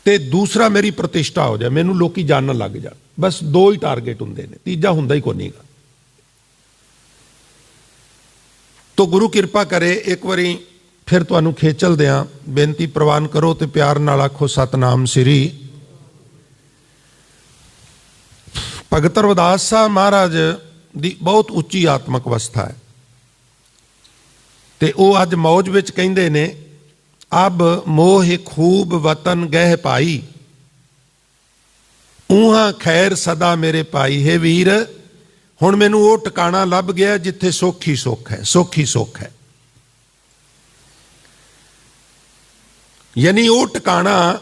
ਤੇ ਦੂਸਰਾ ਮੇਰੀ ਪ੍ਰਤਿਸ਼ਠਾ ਹੋ ਜਾ, ਮੈਨੂੰ ਲੋਕੀ ਜਾਣਨ ਲੱਗ ਜਾ। ਬਸ 2 ਹੀ ਟਾਰਗੇਟ ਹੁੰਦੇ ਨੇ, ਤੀਜਾ ਹੁੰਦਾ ਹੀ ਕੋਈ ਨਹੀਂਗਾ। ਤੋ ਗੁਰੂ ਕਿਰਪਾ ਕਰੇ, ਇੱਕ ਵਾਰੀ ਫਿਰ ਤੁਹਾਨੂੰ ਖੇਚਲ ਦਿਆਂ, ਬੇਨਤੀ ਪ੍ਰਵਾਨ ਕਰੋ ਤੇ ਪਿਆਰ ਨਾਲ ਆਖੋ ਸਤਨਾਮ ਸ੍ਰੀ। ਭਗਤ ਰਵਿਦਾਸ ਸਾਹਿਬ ਮਹਾਰਾਜ ਦੀ ਬਹੁਤ ਉੱਚੀ ਆਤਮਿਕ ਅਵਸਥਾ ਹੈ, ਤੇ ਉਹ ਅੱਜ ਮੌਜ ਵਿੱਚ ਕਹਿੰਦੇ ਨੇ, ਅਬ ਮੋਹ ਖੂਬ ਵਤਨ ਗਹਿ ਪਾਈ, ਊਹਾਂ ਖੈਰ ਸਦਾ ਮੇਰੇ ਪਾਈ। ਹੈ ਵੀਰ, ਹੁਣ ਮੈਨੂੰ ਉਹ ਟਿਕਾਣਾ ਲੱਭ ਗਿਆ ਜਿੱਥੇ ਸੁੱਖ ਹੀ ਸੁੱਖ ਹੈ, ਸੁੱਖ ਹੀ ਸੁੱਖ ਹੈ। ਯਾਨੀ ਉਹ ਟਿਕਾਣਾ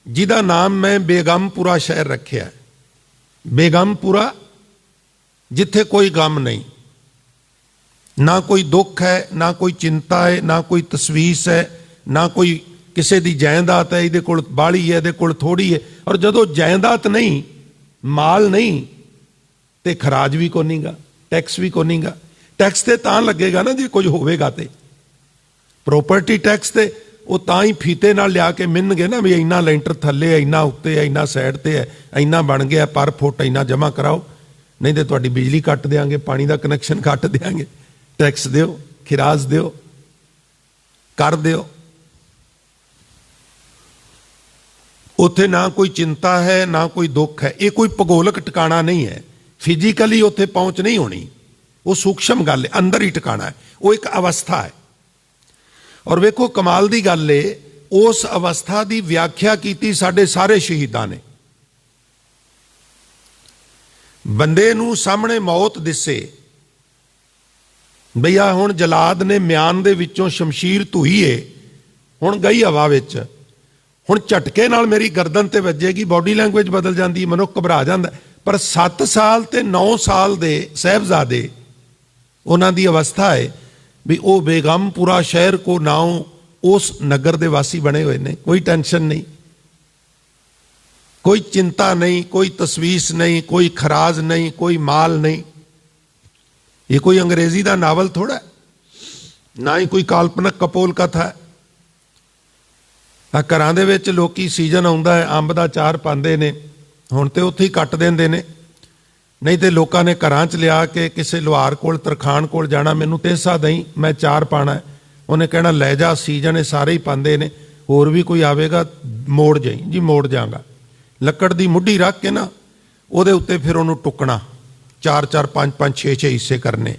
ਜਿਹਦਾ ਨਾਮ ਮੈਂ ਬੇਗਮਪੁਰਾ ਸ਼ਹਿਰ ਰੱਖਿਆ। ਬੇਗਮਪੁਰਾ, ਜਿੱਥੇ ਕੋਈ ਗਮ ਨਹੀਂ, ਨਾ ਕੋਈ ਦੁੱਖ ਹੈ, ਨਾ ਕੋਈ ਚਿੰਤਾ ਹੈ, ਨਾ ਕੋਈ ਤਸਵੀਸ ਹੈ, ਨਾ ਕੋਈ ਕਿਸੇ ਦੀ ਜਾਇਦਾਦ ਹੈ, ਇਹਦੇ ਕੋਲ ਬਾਹਲੀ ਹੈ, ਇਹਦੇ ਕੋਲ ਥੋੜੀ ਹੈ। ਔਰ ਜਦੋਂ ਜਾਇਦਾਦ ਨਹੀਂ, ਮਾਲ ਨਹੀਂ, ਤੇ ਖਰਾਜ ਵੀ ਕੋਈ ਨਹੀਂਗਾ, ਟੈਕਸ ਵੀ ਕੋਈ ਨਹੀਂਗਾ। ਟੈਕਸ ਤੇ ਤਾਂ ਲੱਗੇਗਾ ਨਾ ਜੇ ਕੁਝ ਹੋਵੇਗਾ, ਤੇ ਪ੍ਰੋਪਰਟੀ ਟੈਕਸ ਤੇ ਉਹ ਤਾਂ ਹੀ ਫੀਤੇ ਨਾਲ ਲਿਆ ਕੇ ਮਿਲਣਗੇ ਨਾ, ਵੀ ਇੰਨਾ ਲੈਂਟਰ ਥੱਲੇ ਹੈ, ਇੰਨਾ ਉੱਤੇ ਹੈ, ਇੰਨਾ ਸਾਈਡ ਤੇ ਹੈ, ਇੰਨਾ ਬਣ ਗਿਆ ਪਰ ਫੁੱਟ, ਇੰਨਾ ਜਮ੍ਹਾਂ ਕਰਾਓ, ਨਹੀਂ ਤੇ ਤੁਹਾਡੀ ਬਿਜਲੀ ਕੱਟ ਦੇਵਾਂਗੇ, ਪਾਣੀ ਦਾ ਕਨੈਕਸ਼ਨ ਕੱਟ ਦੇਵਾਂਗੇ। ਟੈਕਸ ਦਿਓ, ਖਿਰਾਜ ਦਿਓ, ਕਰ ਦਿਓ। ਉੱਥੇ ਨਾ ਕੋਈ ਚਿੰਤਾ ਹੈ, ਨਾ ਕੋਈ ਦੁੱਖ ਹੈ। ਇਹ ਕੋਈ ਭੂਗੋਲਿਕ ਟਿਕਾਣਾ ਨਹੀਂ ਹੈ, ਫਿਜ਼ੀਕਲੀ ਉੱਥੇ ਪਹੁੰਚ ਨਹੀਂ ਹੋਣੀ, ਉਹ ਸੂਖਸ਼ਮ ਗੱਲ ਹੈ, ਅੰਦਰ ਹੀ ਟਿਕਾਣਾ ਹੈ, ਉਹ ਇੱਕ ਅਵਸਥਾ ਹੈ। ਔਰ ਵੇਖੋ ਕਮਾਲ ਦੀ ਗੱਲ ਏ, ਉਸ ਅਵਸਥਾ ਦੀ ਵਿਆਖਿਆ ਕੀਤੀ ਸਾਡੇ ਸਾਰੇ ਸ਼ਹੀਦਾਂ ਨੇ। ਬੰਦੇ ਨੂੰ ਸਾਹਮਣੇ ਮੌਤ ਦਿਸੇ, ਬਈਆ ਹੁਣ ਜਲਾਦ ਨੇ ਮਿਆਨ ਦੇ ਵਿੱਚੋਂ ਸ਼ਮਸ਼ੀਰ ਧੂਈ ਏ, ਹੁਣ ਗਈ ਹਵਾ ਵਿੱਚ, ਹੁਣ ਝਟਕੇ ਨਾਲ ਮੇਰੀ ਗਰਦਨ ਤੇ ਵੱਜੇਗੀ, ਬਾਡੀ ਲੈਂਗੁਏਜ ਬਦਲ ਜਾਂਦੀ, ਮਨੁੱਖ ਘਬਰਾ ਜਾਂਦਾ। ਪਰ 7 ਸਾਲ ਤੇ 9 ਸਾਲ ਦੇ ਸਾਹਿਬਜ਼ਾਦੇ, ਉਹਨਾਂ ਦੀ ਅਵਸਥਾ ਹੈ ਵੀ ਉਹ ਬੇਗਮਪੁਰਾ ਸ਼ਹਿਰ ਕੋ ਨਾਉ ਉਸ ਨਗਰ ਦੇ ਵਾਸੀ ਬਣੇ ਹੋਏ ਨੇ। ਕੋਈ ਟੈਨਸ਼ਨ ਨਹੀਂ, ਕੋਈ ਚਿੰਤਾ ਨਹੀਂ, ਕੋਈ ਤਸਵੀਸ ਨਹੀਂ, ਕੋਈ ਖਰਾਜ ਨਹੀਂ, ਕੋਈ ਮਾਲ ਨਹੀਂ। ਇਹ ਕੋਈ ਅੰਗਰੇਜ਼ੀ ਦਾ ਨਾਵਲ ਥੋੜਾ, ਨਾ ਹੀ ਕੋਈ ਕਾਲਪਨਿਕ ਕਪੋਲ ਕਥਾ ਹੈ। ਆ ਘਰਾਂ ਦੇ ਵਿੱਚ ਲੋਕੀ ਸੀਜ਼ਨ ਆਉਂਦਾ ਹੈ, ਅੰਬ ਦਾ ਚਾਰ ਪਾਉਂਦੇ ਨੇ, ਹੁਣ ਤੇ ਉੱਥੇ ਹੀ ਕੱਟ ਦਿੰਦੇ ਨੇ, ਨਹੀਂ ਤੇ ਲੋਕਾਂ ਨੇ ਘਰਾਂ 'ਚ ਲਿਆ ਕੇ ਕਿਸੇ ਲੁਹਾਰ ਕੋਲ, ਤਰਖਾਣ ਕੋਲ ਜਾਣਾ, ਮੈਨੂੰ ਤੇਸਾ ਦਈ, ਮੈਂ ਚਾਰ ਪਾਣਾ। ਉਹਨੇ ਕਹਿਣਾ ਲੈ ਜਾ, ਸੀਜ਼ਨ ਇਹ ਸਾਰੇ ਹੀ ਪਾਉਂਦੇ ਨੇ, ਹੋਰ ਵੀ ਕੋਈ ਆਵੇਗਾ ਮੋੜ ਜਾਈ। ਜੀ ਮੋੜ ਜਾਗਾ। ਲੱਕੜ ਦੀ ਮੁੱਢੀ ਰੱਖ ਕੇ ਨਾ ਉਹਦੇ ਉੱਤੇ ਫਿਰ ਉਹਨੂੰ ਟੁੱਕਣਾ, 4-4 5-5 6-6 ਹਿੱਸੇ ਕਰਨੇ,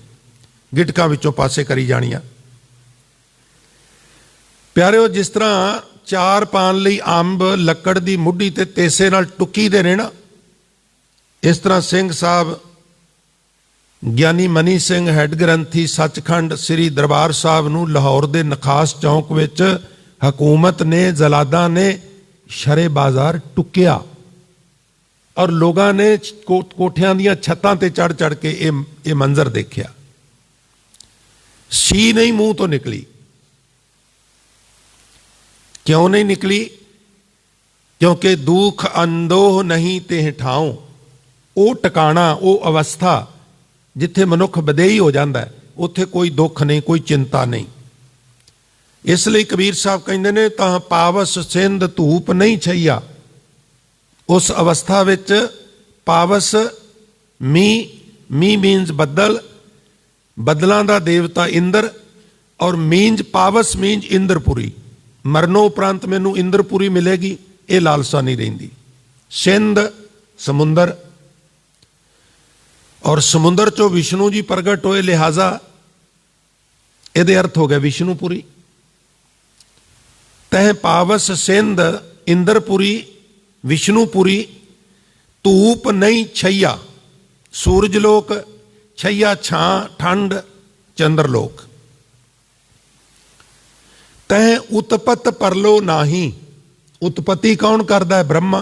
ਗਿਟਕਾਂ ਵਿੱਚੋਂ ਪਾਸੇ ਕਰੀ ਜਾਣੀਆਂ। ਪਿਆਰਿਓ, ਜਿਸ ਤਰ੍ਹਾਂ ਚਾਰ ਪਾਣ ਲਈ ਅੰਬ ਲੱਕੜ ਦੀ ਮੁੱਢੀ ਤੇ ਤੇਸੇ ਨਾਲ ਟੁੱਕੀ ਦੇ ਨੇ ਨਾ, ਇਸ ਤਰ੍ਹਾਂ ਸਿੰਘ ਸਾਹਿਬ ਗਿਆਨੀ ਮਨੀ ਸਿੰਘ ਹੈੱਡ ਗ੍ਰੰਥੀ ਸੱਚਖੰਡ ਸ੍ਰੀ ਦਰਬਾਰ ਸਾਹਿਬ ਨੂੰ ਲਾਹੌਰ ਦੇ ਨਖਾਸ ਚੌਂਕ ਵਿੱਚ ਹਕੂਮਤ ਨੇ, ਜ਼ਲਾਦਾਂ ਨੇ ਸ਼ਰੇ ਬਾਜ਼ਾਰ ਟੁੱਕਿਆ, ਔਰ ਲੋਕਾਂ ਨੇ ਕੋਠਿਆਂ ਦੀਆਂ ਛੱਤਾਂ ਤੇ ਚੜ ਚੜ ਕੇ ਇਹ ਮੰਜ਼ਰ ਦੇਖਿਆ। ਸੀ ਨਹੀਂ ਮੂੰਹ ਤੋਂ ਨਿਕਲੀ। ਕਿਉਂ ਨਹੀਂ ਨਿਕਲੀ? ਕਿਉਂਕਿ ਦੁੱਖ ਅੰਦੋਹ ਨਹੀਂ ਤੇ ਠਾਉ। ਉਹ ਟਿਕਾਣਾ, ਉਹ ਅਵਸਥਾ ਜਿੱਥੇ ਮਨੁੱਖ ਵਿਦੇਹੀ ਹੋ ਜਾਂਦਾ ਹੈ, ਉੱਥੇ ਕੋਈ ਦੁੱਖ ਨਹੀਂ, ਕੋਈ ਚਿੰਤਾ ਨਹੀਂ। ਇਸ ਲਈ ਕਬੀਰ ਸਾਹਿਬ ਕਹਿੰਦੇ ਨੇ, ਤਾਂ ਪਾਵਸ ਸਿੰਧ ਧੂਪ ਨਹੀਂ ਛਈਆ। ਉਸ ਅਵਸਥਾ ਵਿੱਚ ਪਾਵਸ ਮੀਂਹ ਮੀਨਸ ਬੱਦਲ, ਬੱਦਲਾਂ ਦਾ ਦੇਵਤਾ ਇੰਦਰ, ਔਰ ਮੀਂਜ ਪਾਵਸ ਮੀਨਜ ਇੰਦਰਪੁਰੀ। ਮਰਨੋਂ ਉਪਰੰਤ ਮੈਨੂੰ ਇੰਦਰਪੁਰੀ ਮਿਲੇਗੀ, ये लालसा नहीं रहिंदी। सिंध समुंदर, और समुंदर चो विष्णु जी प्रगट होए, लिहाजा ये अर्थ हो गया विष्णुपुरी। तह पावस सिंध इंद्रपुरी विष्णुपुरी, धूप नहीं छैया सूरजलोक, छैया छां ठंड चंद्रलोक। तह उत्पत परलो नाही, उत्पत्ति कौन करता है? ब्रह्मा।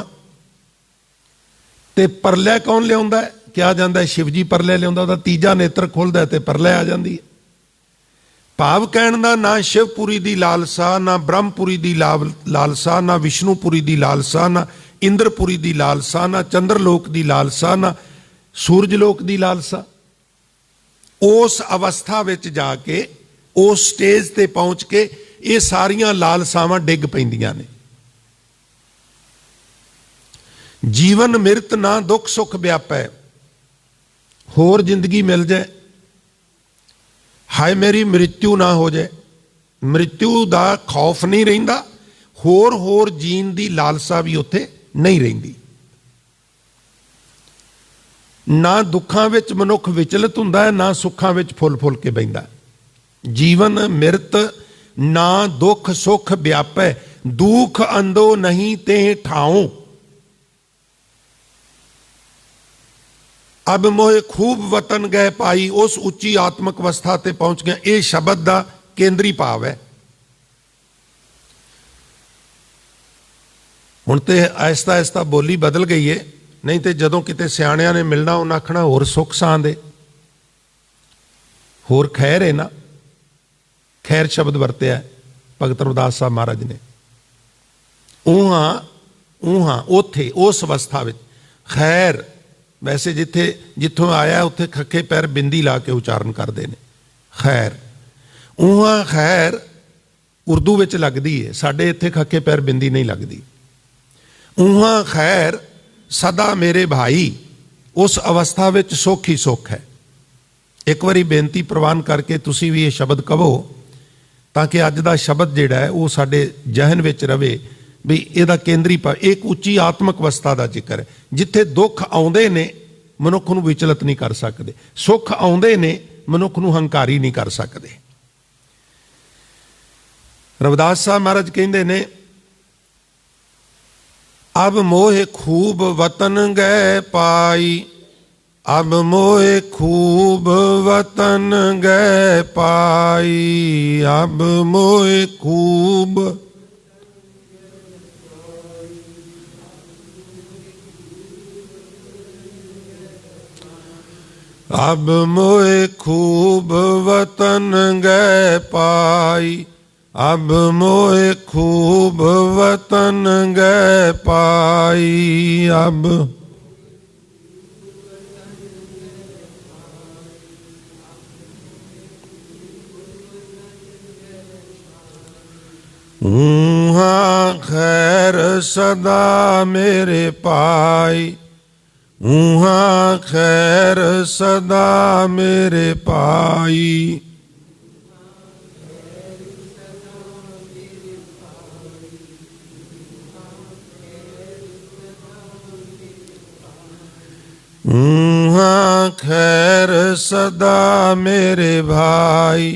ते परलय कौन लियाउंदा है? क्या जाता है शिवजी परलय लियाउंदा, उहदा तीजा नेत्र खुलदा है ते परलय आ जाती है। भाव कहण दा ना शिवपुरी दी लालसा, ना ब्रह्मपुरी दी लालसा, ना विष्णुपुरी दी लालसा, ना इंद्रपुरी दी लालसा, ना चंद्रलोक दी लालसा, ना सूरजलोक दी लालसा। उस अवस्था विच जाके, उस स्टेज ते पहुंच के ये सारियां लालसावां डिग पैंदियां ने। जीवन मृत ना दुख सुख व्यापै, होर जिंदगी मिल जाए, हाय मेरी मृत्यु ना हो जाए, मृत्यु दा खौफ नहीं रहिंदा, होर होर जीन दी लालसा भी उत्थे नहीं रहिंदी। ना दुखां विच मनुख विचलित हुंदा है, ना सुखां विच फुल फुल के बहिंदा। जीवन मृत ना दुख सुख व्यापै, दुख अंदो नहीं ते ठाऊं। अब मोहे खूब वतन गए पाई, उस उच्ची आत्मक अवस्था ते पहुंच गया। यह शब्द का केंद्री भाव है। हुण ते आहिस्ता आहिस्ता बोली बदल गई है, नहीं तो जदों किते सियाणियां ने मिलना उन्हें आखना होर सुख सां दे, होर खैर है ना। खैर शब्द वरत्या भगत रविदास साहब महाराज ने। ऊहां उथे उस अवस्था विच खैर, वैसे जिथे जिथों आया उत्थे खखे पैर बिंदी ला के उचारण करते हैं खैर। ऊहां खैर उर्दू विच लगदी है, साडे इत्थे खखे पैर बिंदी नहीं लगदी। ऊहां खैर सदा मेरे भाई, उस अवस्था विच सुख ही सुख है। एक बारी बेनती प्रवान करके तुसी भी ये शब्द कहो, ताकि अज दा शब्द जिहड़ा है वो साडे जहन विच रवे भी ਇਹਦਾ ਕੇਂਦਰੀ ਪਾ। एक ਉੱਚੀ आत्मक अवस्था का जिक्र है, जिथे दुख आउंदे ने मनुख नूं विचलित नहीं कर सकते, सुख आउंदे ने मनुख नूं हंकारी नहीं कर सकते। रविदास साहब महाराज कहंदे ने, अब मोहे खूब वतन गए पाई, अब मोहे खूब वतन गए पाई, अब मोहे खूब अब मोहे खूब वतन गए पाई, अब मोहे खूब वतन गए पाई, अब ऊहां खैर सदा मेरे पाई, ऊहां खैर सदा मेरे पाई, ऊहां खैर सदा मेरे भाई,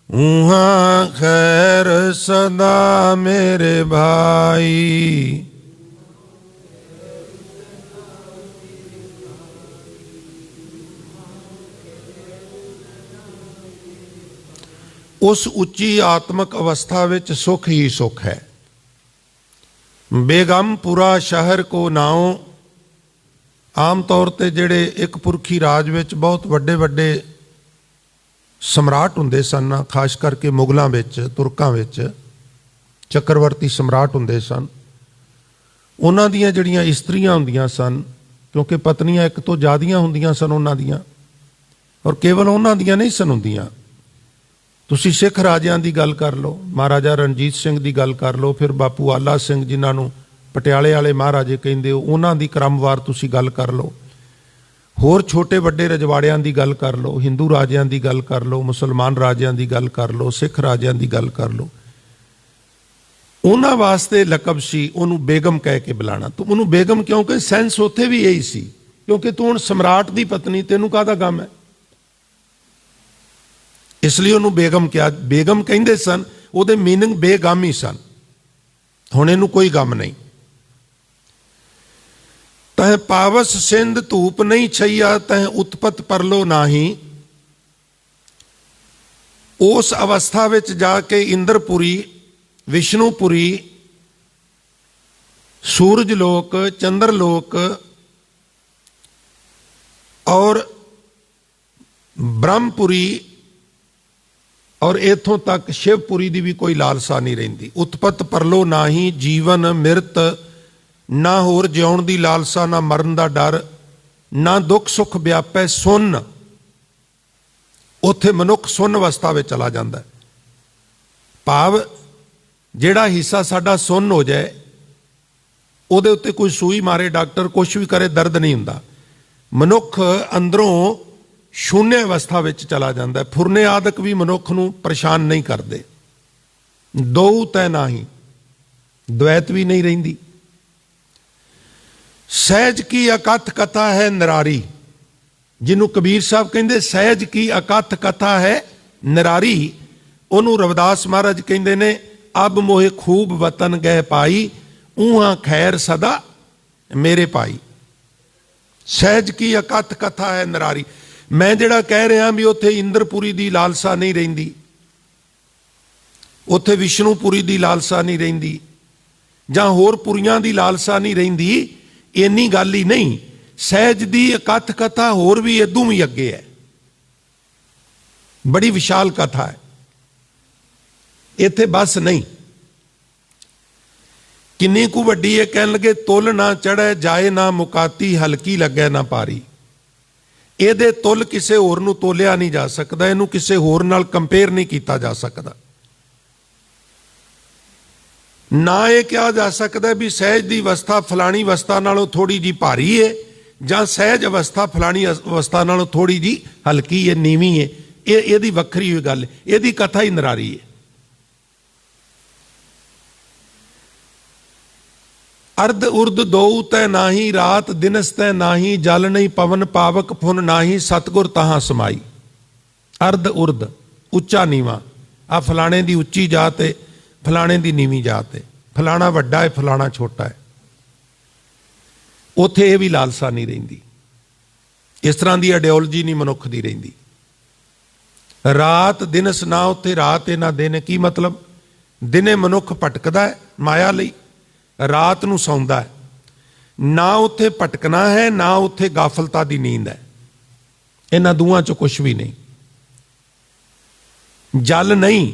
ऊहां खैर सदा मेरे भाई। उस उच्ची आत्मक अवस्था विच सुख ही सुख है। बेगमपुरा शहर को नाओ, आम तौर पर जिहड़े एक पुरखी राज विच बहुत वड्डे वड्डे सम्राट हुंदे सन, खास करके मुगलों विच, तुरकां विच चक्रवर्ती सम्राट हुंदे सन। उन्हां दीयां जिहड़ियां इस्त्रियां हुंदियां सन, क्योंकि पत्नियां एक तो ज़्यादियां हुंदियां सन उन्हां दीयां, और केवल उन्हां दीयां नहीं सन हुंदियां। तुसी सिख राजियां दी गल कर लो, महाराजा रणजीत सिंह दी गल कर लो, फिर बापू आला सिंह जिन्हां नूं पटियाले वाले महाराजे कहिंदे हो, उन्हां दी क्रमवार तुसी गल कर लो। होर छोटे वड्डे रजवाड़ियां दी गल कर लो, हिंदू राजियां दी गल कर लो, मुसलमान राजियां दी गल कर लो, सिख राजियां दी गल कर लो। ਉਹਨਾਂ ਵਾਸਤੇ ਲਕਬ ਸੀ ਉਹਨੂੰ ਬੇਗਮ ਕਹਿ ਕੇ ਬੁਲਾਣਾ। ਤੂੰ ਉਹਨੂੰ ਬੇਗਮ ਕਿਉਂ ਕਹੇ? ਸੈਂਸ ਉੱਥੇ ਵੀ ਇਹੀ ਸੀ, ਕਿਉਂਕਿ ਤੂੰ ਹੁਣ ਸਮਰਾਟ ਦੀ ਪਤਨੀ, ਤੈਨੂੰ ਕਾਹਦਾ ਗਮ ਹੈ, ਇਸ ਲਈ ਉਹਨੂੰ ਬੇਗਮ ਕਿਹਾ। ਬੇਗਮ ਕਹਿੰਦੇ ਸਨ, ਉਹਦੇ ਮੀਨਿੰਗ ਬੇਗਮ ਹੀ ਸਨ। ਹੁਣ ਇਹਨੂੰ ਕੋਈ ਗਮ ਨਹੀਂ। ਤਹ ਪਾਵਸ ਸਿੰਧ ਧੂਪ ਨਹੀਂ ਛਈਆ, ਤਹ ਉਤਪਤ ਪਰਲੋ ਨਾਹੀ। ਉਸ ਅਵਸਥਾ ਵਿੱਚ ਜਾ ਕੇ ਇੰਦਰਪੁਰੀ, ਵਿਸ਼ਨੂਪੁਰੀ, ਸੂਰਜ ਲੋਕ, ਚੰਦਰ ਲੋਕ ਔਰ ਬ੍ਰਹਮਪੁਰੀ ਔਰ ਇਥੋਂ ਤੱਕ ਸ਼ਿਵਪੁਰੀ ਦੀ ਵੀ ਕੋਈ ਲਾਲਸਾ ਨਹੀਂ ਰਹਿੰਦੀ। ਉਤਪਤ ਪਰਲੋ ਨਾਹੀ, ਜੀਵਨ ਮਿਰਤ ਨਾ, ਹੋਰ ਜਿਉਣ ਦੀ ਲਾਲਸਾ, ਨਾ ਮਰਨ ਦਾ ਡਰ, ਨਾ ਦੁੱਖ ਸੁੱਖ ਵਿਆਪੈ ਸੁੰਨ। ਉੱਥੇ ਮਨੁੱਖ ਸੁੰਨ ਅਵਸਥਾ ਵਿੱਚ ਚਲਾ ਜਾਂਦਾ। ਭਾਵ ਜਿਹੜਾ ਹਿੱਸਾ ਸਾਡਾ ਸੁੰਨ ਹੋ ਜਾਏ, ਉਹਦੇ ਉੱਤੇ ਕੋਈ ਸੂਈ ਮਾਰੇ ਡਾਕਟਰ, ਕੁਛ ਵੀ ਕਰੇ, ਦਰਦ ਨਹੀਂ ਹੁੰਦਾ। ਮਨੁੱਖ ਅੰਦਰੋਂ ਸ਼ੂਨਯ ਅਵਸਥਾ ਵਿੱਚ ਚਲਾ ਜਾਂਦਾ। ਫੁਰਨੇ ਆਦਿਕ ਵੀ ਮਨੁੱਖ ਨੂੰ ਪਰੇਸ਼ਾਨ ਨਹੀਂ ਕਰਦੇ। ਦੋ ਤੈ ਨਾਹੀ, ਦ્વੈਤ ਵੀ ਨਹੀਂ ਰਹਿੰਦੀ। ਸਹਿਜ ਕੀ ਅਕਥ ਕਥਾ ਹੈ ਨਿਰਾਰੀ, ਜਿਹਨੂੰ ਕਬੀਰ ਸਾਹਿਬ ਕਹਿੰਦੇ ਸਹਿਜ ਕੀ ਅਕਥ ਕਥਾ ਹੈ ਨਿਰਾਰੀ, ਉਹਨੂੰ ਰਵਿਦਾਸ ਮਹਾਰਾਜ ਕਹਿੰਦੇ ਨੇ ਅਬ ਮੋਹਿ ਖੂਬ ਵਤਨ ਗਏ ਪਾਈ, ਊਹਾਂ ਖੈਰ ਸਦਾ ਮੇਰੇ ਪਾਈ। ਸਹਿਜ ਕੀ ਅਕਥ ਕਥਾ ਹੈ ਨਿਰਾਰੀ। ਮੈਂ ਜਿਹੜਾ ਕਹਿ ਰਿਹਾ ਵੀ ਉੱਥੇ ਇੰਦਰਪੁਰੀ ਦੀ ਲਾਲਸਾ ਨਹੀਂ ਰਹਿੰਦੀ, ਉੱਥੇ ਵਿਸ਼ਨੂਪੁਰੀ ਦੀ ਲਾਲਸਾ ਨਹੀਂ ਰਹਿੰਦੀ, ਜਾਂ ਹੋਰ ਪੁਰੀਆਂ ਦੀ ਲਾਲਸਾ ਨਹੀਂ ਰਹਿੰਦੀ, ਇੰਨੀ ਗੱਲ ਹੀ ਨਹੀਂ। ਸਹਿਜ ਦੀ ਅਕਥ ਕਥਾ ਹੋਰ ਵੀ ਇਦੋਂ ਵੀ ਅੱਗੇ ਹੈ, ਬੜੀ ਵਿਸ਼ਾਲ ਕਥਾ ਹੈ। ਇੱਥੇ ਬਸ ਨਹੀਂ, ਕਿੰਨੀ ਕੁ ਵੱਡੀ ਹੈ। ਕਹਿਣ ਲੱਗੇ ਤੁਲ ਨਾ ਚੜ੍ਹੇ ਜਾਏ ਨਾ ਮੁਕਾਤੀ, ਹਲਕੀ ਲੱਗੇ ਨਾ ਪਾਰੀ। ਇਹਦੇ ਤੁਲ ਕਿਸੇ ਹੋਰ ਨੂੰ ਤੋਲਿਆ ਨਹੀਂ ਜਾ ਸਕਦਾ, ਇਹਨੂੰ ਕਿਸੇ ਹੋਰ ਨਾਲ ਕੰਪੇਅਰ ਨਹੀਂ ਕੀਤਾ ਜਾ ਸਕਦਾ। ਨਾ ਇਹ ਕਿਹਾ ਜਾ ਸਕਦਾ ਵੀ ਸਹਿਜ ਦੀ ਅਵਸਥਾ ਫਲਾਣੀ ਅਵਸਥਾ ਨਾਲੋਂ ਥੋੜੀ ਜੀ ਭਾਰੀ ਹੈ, ਜਾਂ ਸਹਿਜ ਅਵਸਥਾ ਫਲਾਣੀ ਅਵਸਥਾ ਨਾਲੋਂ ਥੋੜੀ ਜੀ ਹਲਕੀ ਹੈ, ਨੀਵੀਂ ਹੈ। ਇਹਦੀ ਵੱਖਰੀ ਹੋਈ ਗੱਲ, ਇਹਦੀ ਕਥਾ ਹੀ ਨਿਰਾਰੀ ਹੈ। ਅਰਧ ਉਰਧ ਦੋ ਤੈ ਨਾਹੀ, ਰਾਤ ਦਿਨਸ ਤੈ ਨਾਹੀ, ਜਲ ਨਹੀਂ ਪਵਨ ਪਾਵਕ ਫੁਨ ਨਾਹੀ, ਸਤਗੁਰ ਤਹਾਂ ਸਮਾਈ। ਅਰਧ ਉਰਧ, ਉੱਚਾ ਨੀਵਾਂ। ਆ ਫਲਾਣੇ ਦੀ ਉੱਚੀ ਜਾਤ ਹੈ, ਫਲਾਣੇ ਦੀ ਨੀਵੀਂ ਜਾਤ ਹੈ, ਫਲਾਣਾ ਵੱਡਾ ਹੈ, ਫਲਾਣਾ ਛੋਟਾ ਹੈ। ਉੱਥੇ ਇਹ ਵੀ ਲਾਲਸਾ ਨਹੀਂ ਰਹਿੰਦੀ। ਇਸ ਤਰ੍ਹਾਂ ਦੀ ਆਈਡੀਓਲੋਜੀ ਨਹੀਂ ਮਨੁੱਖ ਦੀ ਰਹਿੰਦੀ। ਰਾਤ ਦਿਨਸ ਨਾ, ਉੱਥੇ ਰਾਤ ਹੈ ਨਾ ਦਿਨ ਹੈ। ਕੀ ਮਤਲਬ? ਦਿਨੇ ਮਨੁੱਖ ਭਟਕਦਾ ਹੈ ਮਾਇਆ ਲਈ, ਰਾਤ ਨੂੰ ਸੌਂਦਾ ਹੈ। ਨਾ ਉੱਥੇ ਭਟਕਣਾ ਹੈ, ਨਾ ਉੱਥੇ ਗਾਫਲਤਾ ਦੀ ਨੀਂਦ ਹੈ। ਇਹਨਾਂ ਦੋਵਾਂ ਚੋਂ ਕੁਛ ਵੀ ਨਹੀਂ। ਜਲ ਨਹੀਂ,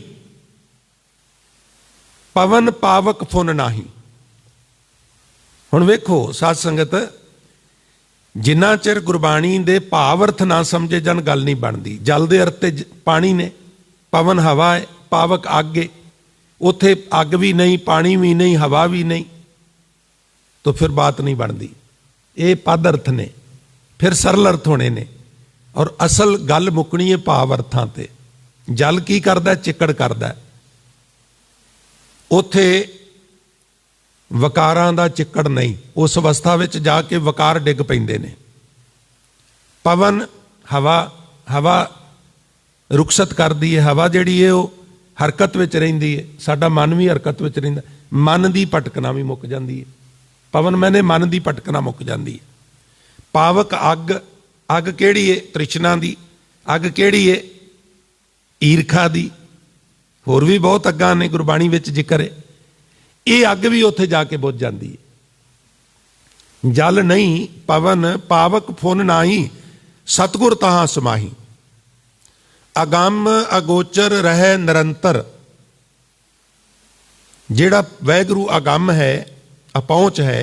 ਪਵਨ ਪਾਵਕ ਫੁਨ ਨਾਹੀ। ਹੁਣ ਵੇਖੋ ਸਾਧ ਸੰਗਤ, ਜਿੰਨਾ ਚਿਰ ਗੁਰਬਾਣੀ ਦੇ ਭਾਵ ਅਰਥ ਨਾ ਸਮਝੇ ਜਨ ਗੱਲ ਨਹੀਂ ਬਣਦੀ। ਜਲ ਦੇ ਅਰਥ ਤੇ ਪਾਣੀ ਨੇ, ਪਵਨ ਹਵਾ ਹੈ, ਪਾਵਕ ਅੱਗ ਹੈ। ਉੱਥੇ ਅੱਗ ਵੀ ਨਹੀਂ, ਪਾਣੀ ਵੀ ਨਹੀਂ, ਹਵਾ ਵੀ ਨਹੀਂ, तो फिर बात नहीं बनती। ये पद अर्थ ने, फिर सरल अर्थ होने ने, और असल गल मुकनी है भाव अर्थां ते। जल की करदा? चिकड़ करदा। उत्थे वकारां दा चिकड़ नहीं, उस अवस्था विच जाके वकार डिग पैंदे ने। पवन हवा, हवा रुखसत करदी है, हवा जिहड़ी है वो हरकत विच रहिंदी है। साडा मन भी हरकत विच रहिंदा, मन दी भटकना भी मुक जांदी है। पवन मैंने मन दी भटकना मुक जाती है। पावक अग, अग केड़ी है? तृष्णा दी। अग केड़ी है? ईरखा दी। होर भी बहुत अग्गां ने गुरबाणी विच जिक्र है। ये अग भी उत्थे जाके बुझ जाती है। जल नहीं, पवन पावक फुन नाही, सतगुर तहां समाही। अगम अगोचर रहे निरंतर। जिहड़ा वैगुरू अगम है, अपहुंच है,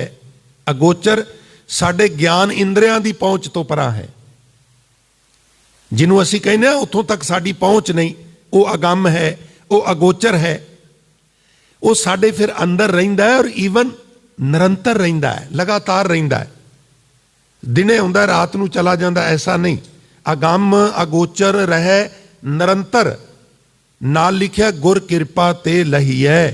अगोचर साडे ज्ञान इंद्रियां दी पहुंच तो परां है। जिन्हों असीं कहने उत्थों तक साडी पहुंच नहीं, वो अगम है, वो अगोचर है। वो साडे फिर अंदर रहिंदा है, और ईवन निरंतर रहिंदा है, लगातार रहिंदा है। दिने हुंदा रात नूं चला जांदा, ऐसा नहीं। अगम अगोचर रहे निरंतर। नाल लिखिया गुर किरपा ते लही है।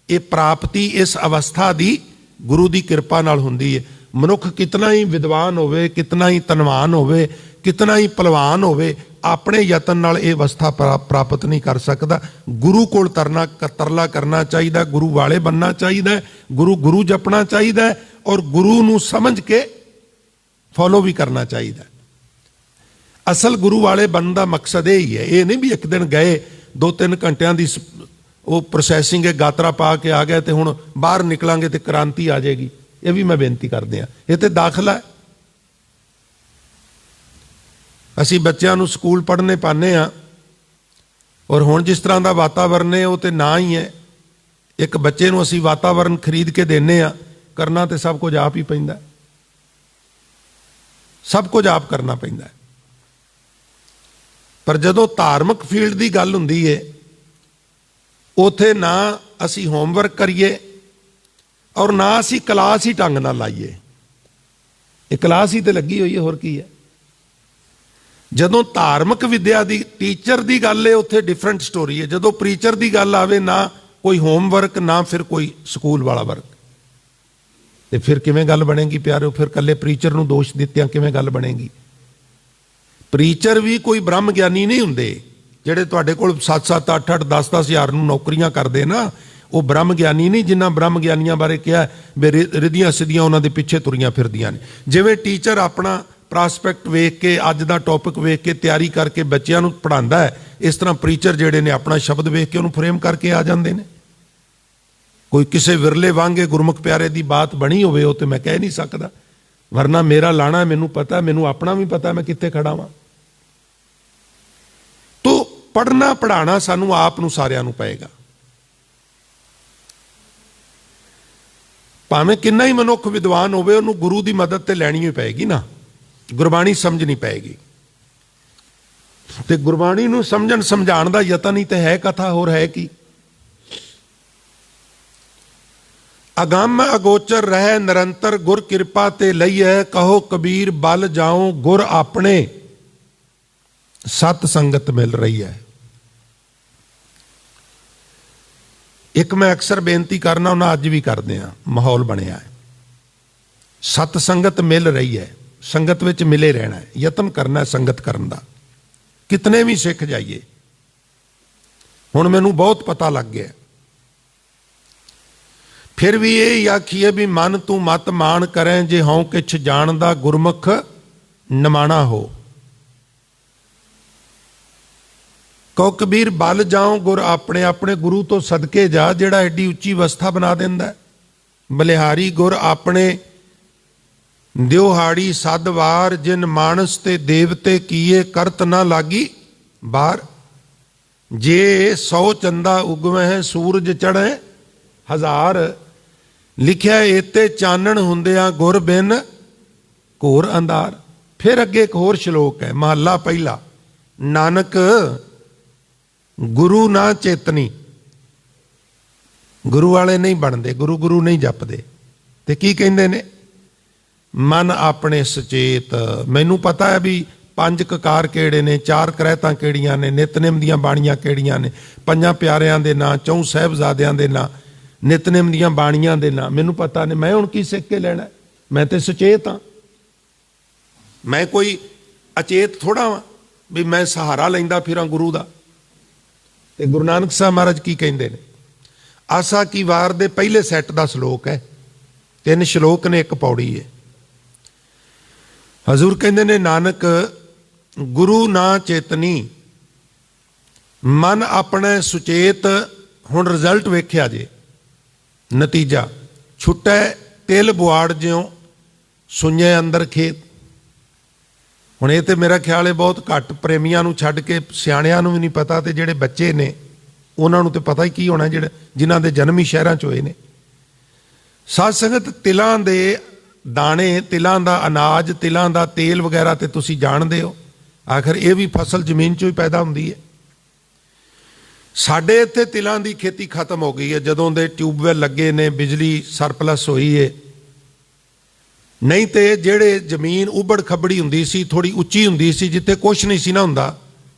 ਇਹ ਪ੍ਰਾਪਤੀ ਇਸ ਅਵਸਥਾ ਦੀ ਗੁਰੂ ਦੀ ਕਿਰਪਾ ਨਾਲ ਹੁੰਦੀ ਹੈ। ਮਨੁੱਖ ਕਿਤਨਾ ਹੀ ਵਿਦਵਾਨ ਹੋਵੇ, ਕਿਤਨਾ ਹੀ ਧਨਵਾਨ ਹੋਵੇ, ਕਿਤਨਾ ਹੀ ਪਹਿਲਵਾਨ ਹੋਵੇ, ਆਪਣੇ ਯਤਨ ਨਾਲ ਇਹ ਅਵਸਥਾ ਪ੍ਰਾਪਤ ਨਹੀਂ ਕਰ ਸਕਦਾ। ਗੁਰੂ ਕੋਲ ਤਰਲਾ ਕਰਨਾ ਚਾਹੀਦਾ, ਗੁਰੂ ਵਾਲੇ ਬਣਨਾ ਚਾਹੀਦਾ, ਗੁਰੂ ਜਪਣਾ ਚਾਹੀਦਾ, ਔਰ ਗੁਰੂ ਨੂੰ ਸਮਝ ਕੇ ਫੋਲੋ ਵੀ ਕਰਨਾ ਚਾਹੀਦਾ। ਅਸਲ ਗੁਰੂ ਵਾਲੇ ਬਣਨ ਦਾ ਮਕਸਦ ਇਹ ਹੀ ਹੈ। ਇਹ ਨਹੀਂ ਵੀ ਇੱਕ ਦਿਨ ਗਏ 2-3 ਘੰਟਿਆਂ ਦੀ ਉਹ ਪ੍ਰੋਸੈਸਿੰਗ ਹੈ, ਗਾਤਰਾ ਪਾ ਕੇ ਆ ਗਏ ਤੇ ਹੁਣ ਬਾਹਰ ਨਿਕਲਾਂਗੇ ਤੇ ਕ੍ਰਾਂਤੀ ਆ ਜਾਏਗੀ। ਇਹ ਵੀ ਮੈਂ ਬੇਨਤੀ ਕਰਦੇ ਹਾਂ, ਇਹ ਤੇ ਦਾਖਲਾ ਹੈ। ਅਸੀਂ ਬੱਚਿਆਂ ਨੂੰ ਸਕੂਲ ਪੜ੍ਹਨੇ ਪਾਉਂਦੇ ਹਾਂ, ਔਰ ਹੁਣ ਜਿਸ ਤਰ੍ਹਾਂ ਦਾ ਵਾਤਾਵਰਨ ਹੈ ਉਹ ਤੇ ਨਾ ਹੀ ਹੈ। ਇੱਕ ਬੱਚੇ ਨੂੰ ਅਸੀਂ ਵਾਤਾਵਰਨ ਖਰੀਦ ਕੇ ਦਿੰਦੇ ਹਾਂ, ਕਰਨਾ ਤੇ ਸਭ ਕੁਝ ਆਪ ਹੀ ਪੈਂਦਾ, ਸਭ ਕੁਝ ਆਪ ਕਰਨਾ ਪੈਂਦਾ। ਪਰ ਜਦੋਂ ਧਾਰਮਿਕ ਫੀਲਡ ਦੀ ਗੱਲ ਹੁੰਦੀ ਹੈ, ਉਥੇ ਨਾ ਅਸੀਂ ਹੋਮਵਰਕ ਕਰੀਏ ਔਰ ਨਾ ਅਸੀਂ ਕਲਾਸ ਹੀ ਢੰਗ ਨਾਲ ਲਾਈਏ। ਇਹ ਕਲਾਸ ਹੀ ਤੇ ਲੱਗੀ ਹੋਈ ਹੈ, ਹੋਰ ਕੀ ਹੈ। ਜਦੋਂ ਧਾਰਮਿਕ ਵਿਦਿਆ ਦੀ ਟੀਚਰ ਦੀ ਗੱਲ ਹੈ, ਉੱਥੇ ਡਿਫਰੈਂਟ ਸਟੋਰੀ ਹੈ। ਜਦੋਂ ਪ੍ਰੀਚਰ ਦੀ ਗੱਲ ਆਵੇ, ਨਾ ਕੋਈ ਹੋਮਵਰਕ, ਨਾ ਫਿਰ ਕੋਈ ਸਕੂਲ ਵਾਲਾ ਵਰਕ, ਤੇ ਫਿਰ ਕਿਵੇਂ ਗੱਲ ਬਣੇਗੀ ਪਿਆਰਿਓ? ਫਿਰ ਕੱਲੇ ਪ੍ਰੀਚਰ ਨੂੰ ਦੋਸ਼ ਦਿੱਤਿਆਂ ਕਿਵੇਂ ਗੱਲ ਬਣੇਗੀ? ਪ੍ਰੀਚਰ ਵੀ ਕੋਈ ਬ੍ਰਹਮ ਗਿਆਨੀ ਨਹੀਂ ਹੁੰਦੇ। ਜਿਹੜੇ ਤੁਹਾਡੇ ਕੋਲ 7-7, 8-8, 10-10 ਹਜ਼ਾਰ ਨੂੰ ਨੌਕਰੀਆਂ ਕਰਦੇ ਨਾ, ਉਹ ਬ੍ਰਹਮ ਗਿਆਨੀ ਨਹੀਂ। ਜਿਨ੍ਹਾਂ ਬ੍ਰਹਮ ਗਿਆਨੀਆਂ ਬਾਰੇ ਕਿਹਾ ਵੀ ਰਿੱਧੀਆਂ ਸਿੱਧੀਆਂ ਉਹਨਾਂ ਦੇ ਪਿੱਛੇ ਤੁਰੀਆਂ ਫਿਰਦੀਆਂ ਨੇ। ਜਿਵੇਂ ਟੀਚਰ ਆਪਣਾ ਪ੍ਰੋਸਪੈਕਟ ਵੇਖ ਕੇ, ਅੱਜ ਦਾ ਟੌਪਿਕ ਵੇਖ ਕੇ ਤਿਆਰੀ ਕਰਕੇ ਬੱਚਿਆਂ ਨੂੰ ਪੜ੍ਹਾਉਂਦਾ ਹੈ, ਇਸ ਤਰ੍ਹਾਂ ਪ੍ਰੀਚਰ ਜਿਹੜੇ ਨੇ ਆਪਣਾ ਸ਼ਬਦ ਵੇਖ ਕੇ ਉਹਨੂੰ ਫਰੇਮ ਕਰਕੇ ਆ ਜਾਂਦੇ ਨੇ। ਕੋਈ ਕਿਸੇ ਵਿਰਲੇ ਵਾਂਗੇ ਗੁਰਮੁਖ ਪਿਆਰੇ ਦੀ ਬਾਤ ਬਣੀ ਹੋਵੇ ਉਹ ਤੇ ਮੈਂ ਕਹਿ ਨਹੀਂ ਸਕਦਾ, ਵਰਨਾ ਮੇਰਾ ਲਾਣਾ ਮੈਨੂੰ ਪਤਾ, ਮੈਨੂੰ ਆਪਣਾ ਵੀ ਪਤਾ ਮੈਂ ਕਿੱਥੇ ਖੜਾ ਵਾਂ। ਤੋ ਪੜ੍ਹਨਾ ਪੜ੍ਹਾਉਣਾ ਸਾਨੂੰ ਆਪ ਨੂੰ ਸਾਰਿਆਂ ਨੂੰ ਪਏਗਾ। ਭਾਵੇਂ ਕਿੰਨਾ ਹੀ ਮਨੁੱਖ ਵਿਦਵਾਨ ਹੋਵੇ, ਉਹਨੂੰ ਗੁਰੂ ਦੀ ਮਦਦ ਤੇ ਲੈਣੀ ਹੀ ਪਏਗੀ ਨਾ, ਗੁਰਬਾਣੀ ਸਮਝਣੀ ਪਏਗੀ। ਤੇ ਗੁਰਬਾਣੀ ਨੂੰ ਸਮਝਾਉਣ ਦਾ ਯਤਨ ਹੀ ਤੇ ਹੈ ਕਥਾ, ਹੋਰ ਹੈ ਕੀ। ਅਗੰਮ ਅਗੋਚਰ ਰਹਿ ਨਿਰੰਤਰ ਗੁਰ ਕਿਰਪਾ ਤੇ ਲਈਐ, ਕਹੋ ਕਬੀਰ ਬਲ ਜਾਉ ਗੁਰ ਆਪਣੇ, ਸਤ ਸੰਗਤ ਮਿਲ ਰਹੀ ਹੈ। ਇੱਕ ਮੈਂ ਅਕਸਰ ਬੇਨਤੀ ਕਰਨਾ ਉਹਨਾਂ, ਅੱਜ ਵੀ ਕਰਦੇ ਹਾਂ, ਮਾਹੌਲ ਬਣਿਆ ਹੈ। ਸਤ ਸੰਗਤ ਮਿਲ ਰਹੀ ਹੈ, ਸੰਗਤ ਵਿੱਚ ਮਿਲੇ ਰਹਿਣਾ ਹੈ, ਯਤਨ ਕਰਨਾ ਸੰਗਤ ਕਰਨ ਦਾ। ਕਿਤਨੇ ਵੀ ਸਿੱਖ ਜਾਈਏ, ਹੁਣ ਮੈਨੂੰ ਬਹੁਤ ਪਤਾ ਲੱਗ ਗਿਆ। ਫਿਰ ਵੀ ਇਹ ਆਖੀਏ ਵੀ ਮਨ ਤੂੰ ਮਤ ਮਾਣ ਕਰੈ, ਜੇ ਹਉ ਕਿਛ ਜਾਣਦਾ ਗੁਰਮੁਖ ਨਿਮਾਣਾ ਹੋ। ਕਹੋ ਕਬੀਰ ਬਲ ਜਾਓ ਗੁਰ ਆਪਣੇ, ਆਪਣੇ ਗੁਰੂ ਤੋਂ ਸਦਕੇ ਜਾ, ਜਿਹੜਾ ਐਡੀ ਉੱਚੀ ਅਵਸਥਾ ਬਣਾ ਦਿੰਦਾ। ਬਲਿਹਾਰੀ ਗੁਰ ਆਪਣੇ ਦਿਉਹਾੜੀ ਸਦਵਾਰ, ਜਿਨ ਮਾਨਸ ਤੇ ਦੇਵਤੇ ਕੀਏ ਕਰਤ ਨਾ ਲਾਗੀ ਬਾਰ। ਜੇ 100 ਚੰਦਾ ਉਗਵਹਿ ਸੂਰਜ ਚੜ੍ਹੈ ਹਜ਼ਾਰ, ਲਿਖਿਆ ਏਤੇ ਚਾਨਣ ਹੁੰਦਿਆਂ ਗੁਰ ਬਿਨ ਘੋਰ ਅੰਧਾਰ। ਫਿਰ ਅੱਗੇ ਇੱਕ ਹੋਰ ਸ਼ਲੋਕ ਹੈ, ਮਹੱਲਾ ਪਹਿਲਾ। ਨਾਨਕ ਗੁਰੂ ਨਾ ਚੇਤਨੀ, ਗੁਰੂ ਵਾਲੇ ਨਹੀਂ ਬਣਦੇ, ਗੁਰੂ ਨਹੀਂ ਜਪਦੇ। ਤੇ ਕੀ ਕਹਿੰਦੇ ਨੇ? ਮਨ ਆਪਣੇ ਸੁਚੇਤ। ਮੈਨੂੰ ਪਤਾ ਹੈ ਵੀ 5 ਕਕਾਰ ਕਿਹੜੇ ਨੇ, 4 ਕਰੈਤਾਂ ਕਿਹੜੀਆਂ ਨੇ, ਨਿਤਨੇਮ ਦੀਆਂ ਬਾਣੀਆਂ ਕਿਹੜੀਆਂ ਨੇ, 5 ਪਿਆਰਿਆਂ ਦੇ ਨਾਂ, 4 ਸਾਹਿਬਜ਼ਾਦਿਆਂ ਦੇ ਨਾਂ, ਨਿਤਨੇਮ ਦੀਆਂ ਬਾਣੀਆਂ ਦੇ ਨਾਂ ਮੈਨੂੰ ਪਤਾ ਨੇ। ਮੈਂ ਹੁਣ ਕੀ ਸਿੱਖ ਕੇ ਲੈਣਾ? ਮੈਂ ਤੇ ਸੁਚੇਤ ਹਾਂ, ਮੈਂ ਕੋਈ ਅਚੇਤ ਥੋੜਾ ਵਾਂ ਵੀ ਮੈਂ ਸਹਾਰਾ ਲੈਂਦਾ ਫਿਰਾਂ ਗੁਰੂ ਦਾ। ਤੇ ਗੁਰੂ ਨਾਨਕ ਸਾਹਿਬ ਮਹਾਰਾਜ ਕੀ ਕਹਿੰਦੇ ਨੇ? ਆਸਾ ਕੀ ਵਾਰ ਦੇ ਪਹਿਲੇ ਸੈੱਟ ਦਾ ਸ਼ਲੋਕ ਹੈ, 3 ਸ਼ਲੋਕ ਨੇ, 1 ਪੌੜੀ ਹੈ। ਹਜ਼ੂਰ ਕਹਿੰਦੇ ਨੇ, ਨਾਨਕ ਗੁਰੂ ਨਾ ਚੇਤਨੀ, ਮਨ ਆਪਣੇ ਸੁਚੇਤ। ਹੁਣ ਰਿਜ਼ਲਟ ਵੇਖਿਆ ਜੇ, ਨਤੀਜਾ ਛੁੱਟੈ ਤਿਲ ਬੁਆੜ ਜਿਉ ਸੁਣਿਐ ਅੰਦਰ ਖੇਤ। ਹੁਣ ਇਹ ਤੇ ਮੇਰਾ ਖਿਆਲ ਹੈ ਬਹੁਤ ਘੱਟ ਪ੍ਰੇਮੀਆਂ ਨੂੰ ਛੱਡ ਕੇ ਸਿਆਣਿਆਂ ਨੂੰ ਵੀ ਨਹੀਂ ਪਤਾ, ਤੇ ਜਿਹੜੇ ਬੱਚੇ ਨੇ ਉਹਨਾਂ ਨੂੰ ਤੇ ਪਤਾ ਹੀ ਕੀ ਹੋਣਾ, ਜਿਹੜੇ ਜਿਨ੍ਹਾਂ ਦੇ ਜਨਮ ਹੀ ਸ਼ਹਿਰਾਂ 'ਚ ਹੋਏ ਨੇ। ਸਾਧ ਸੰਗਤ, ਤਿਲਾਂ ਦੇ ਦਾਣੇ, ਤਿਲਾਂ ਦਾ ਅਨਾਜ, ਤਿਲਾਂ ਦਾ ਤੇਲ ਵਗੈਰਾ ਤੇ ਤੁਸੀਂ ਜਾਣਦੇ ਹੋ, ਆਖਰ ਇਹ ਵੀ ਫਸਲ ਜ਼ਮੀਨ 'ਚੋਂ ਹੀ ਪੈਦਾ ਹੁੰਦੀ ਹੈ। ਸਾਡੇ ਇੱਥੇ ਤਿਲਾਂ ਦੀ ਖੇਤੀ ਖਤਮ ਹੋ ਗਈ ਹੈ ਜਦੋਂ ਦੇ ਟਿਊਬਵੈਲ ਲੱਗੇ ਨੇ, ਬਿਜਲੀ ਸਰਪਲਸ ਹੋਈ ਹੈ। ਨਹੀਂ ਤੇ ਜਿਹੜੇ ਜ਼ਮੀਨ ਉਬੜ ਖਬੜੀ ਹੁੰਦੀ ਸੀ, ਥੋੜੀ ਉੱਚੀ ਹੁੰਦੀ ਸੀ, ਜਿੱਥੇ ਕੁਛ ਨਹੀਂ ਸੀ ਨਾ ਹੁੰਦਾ,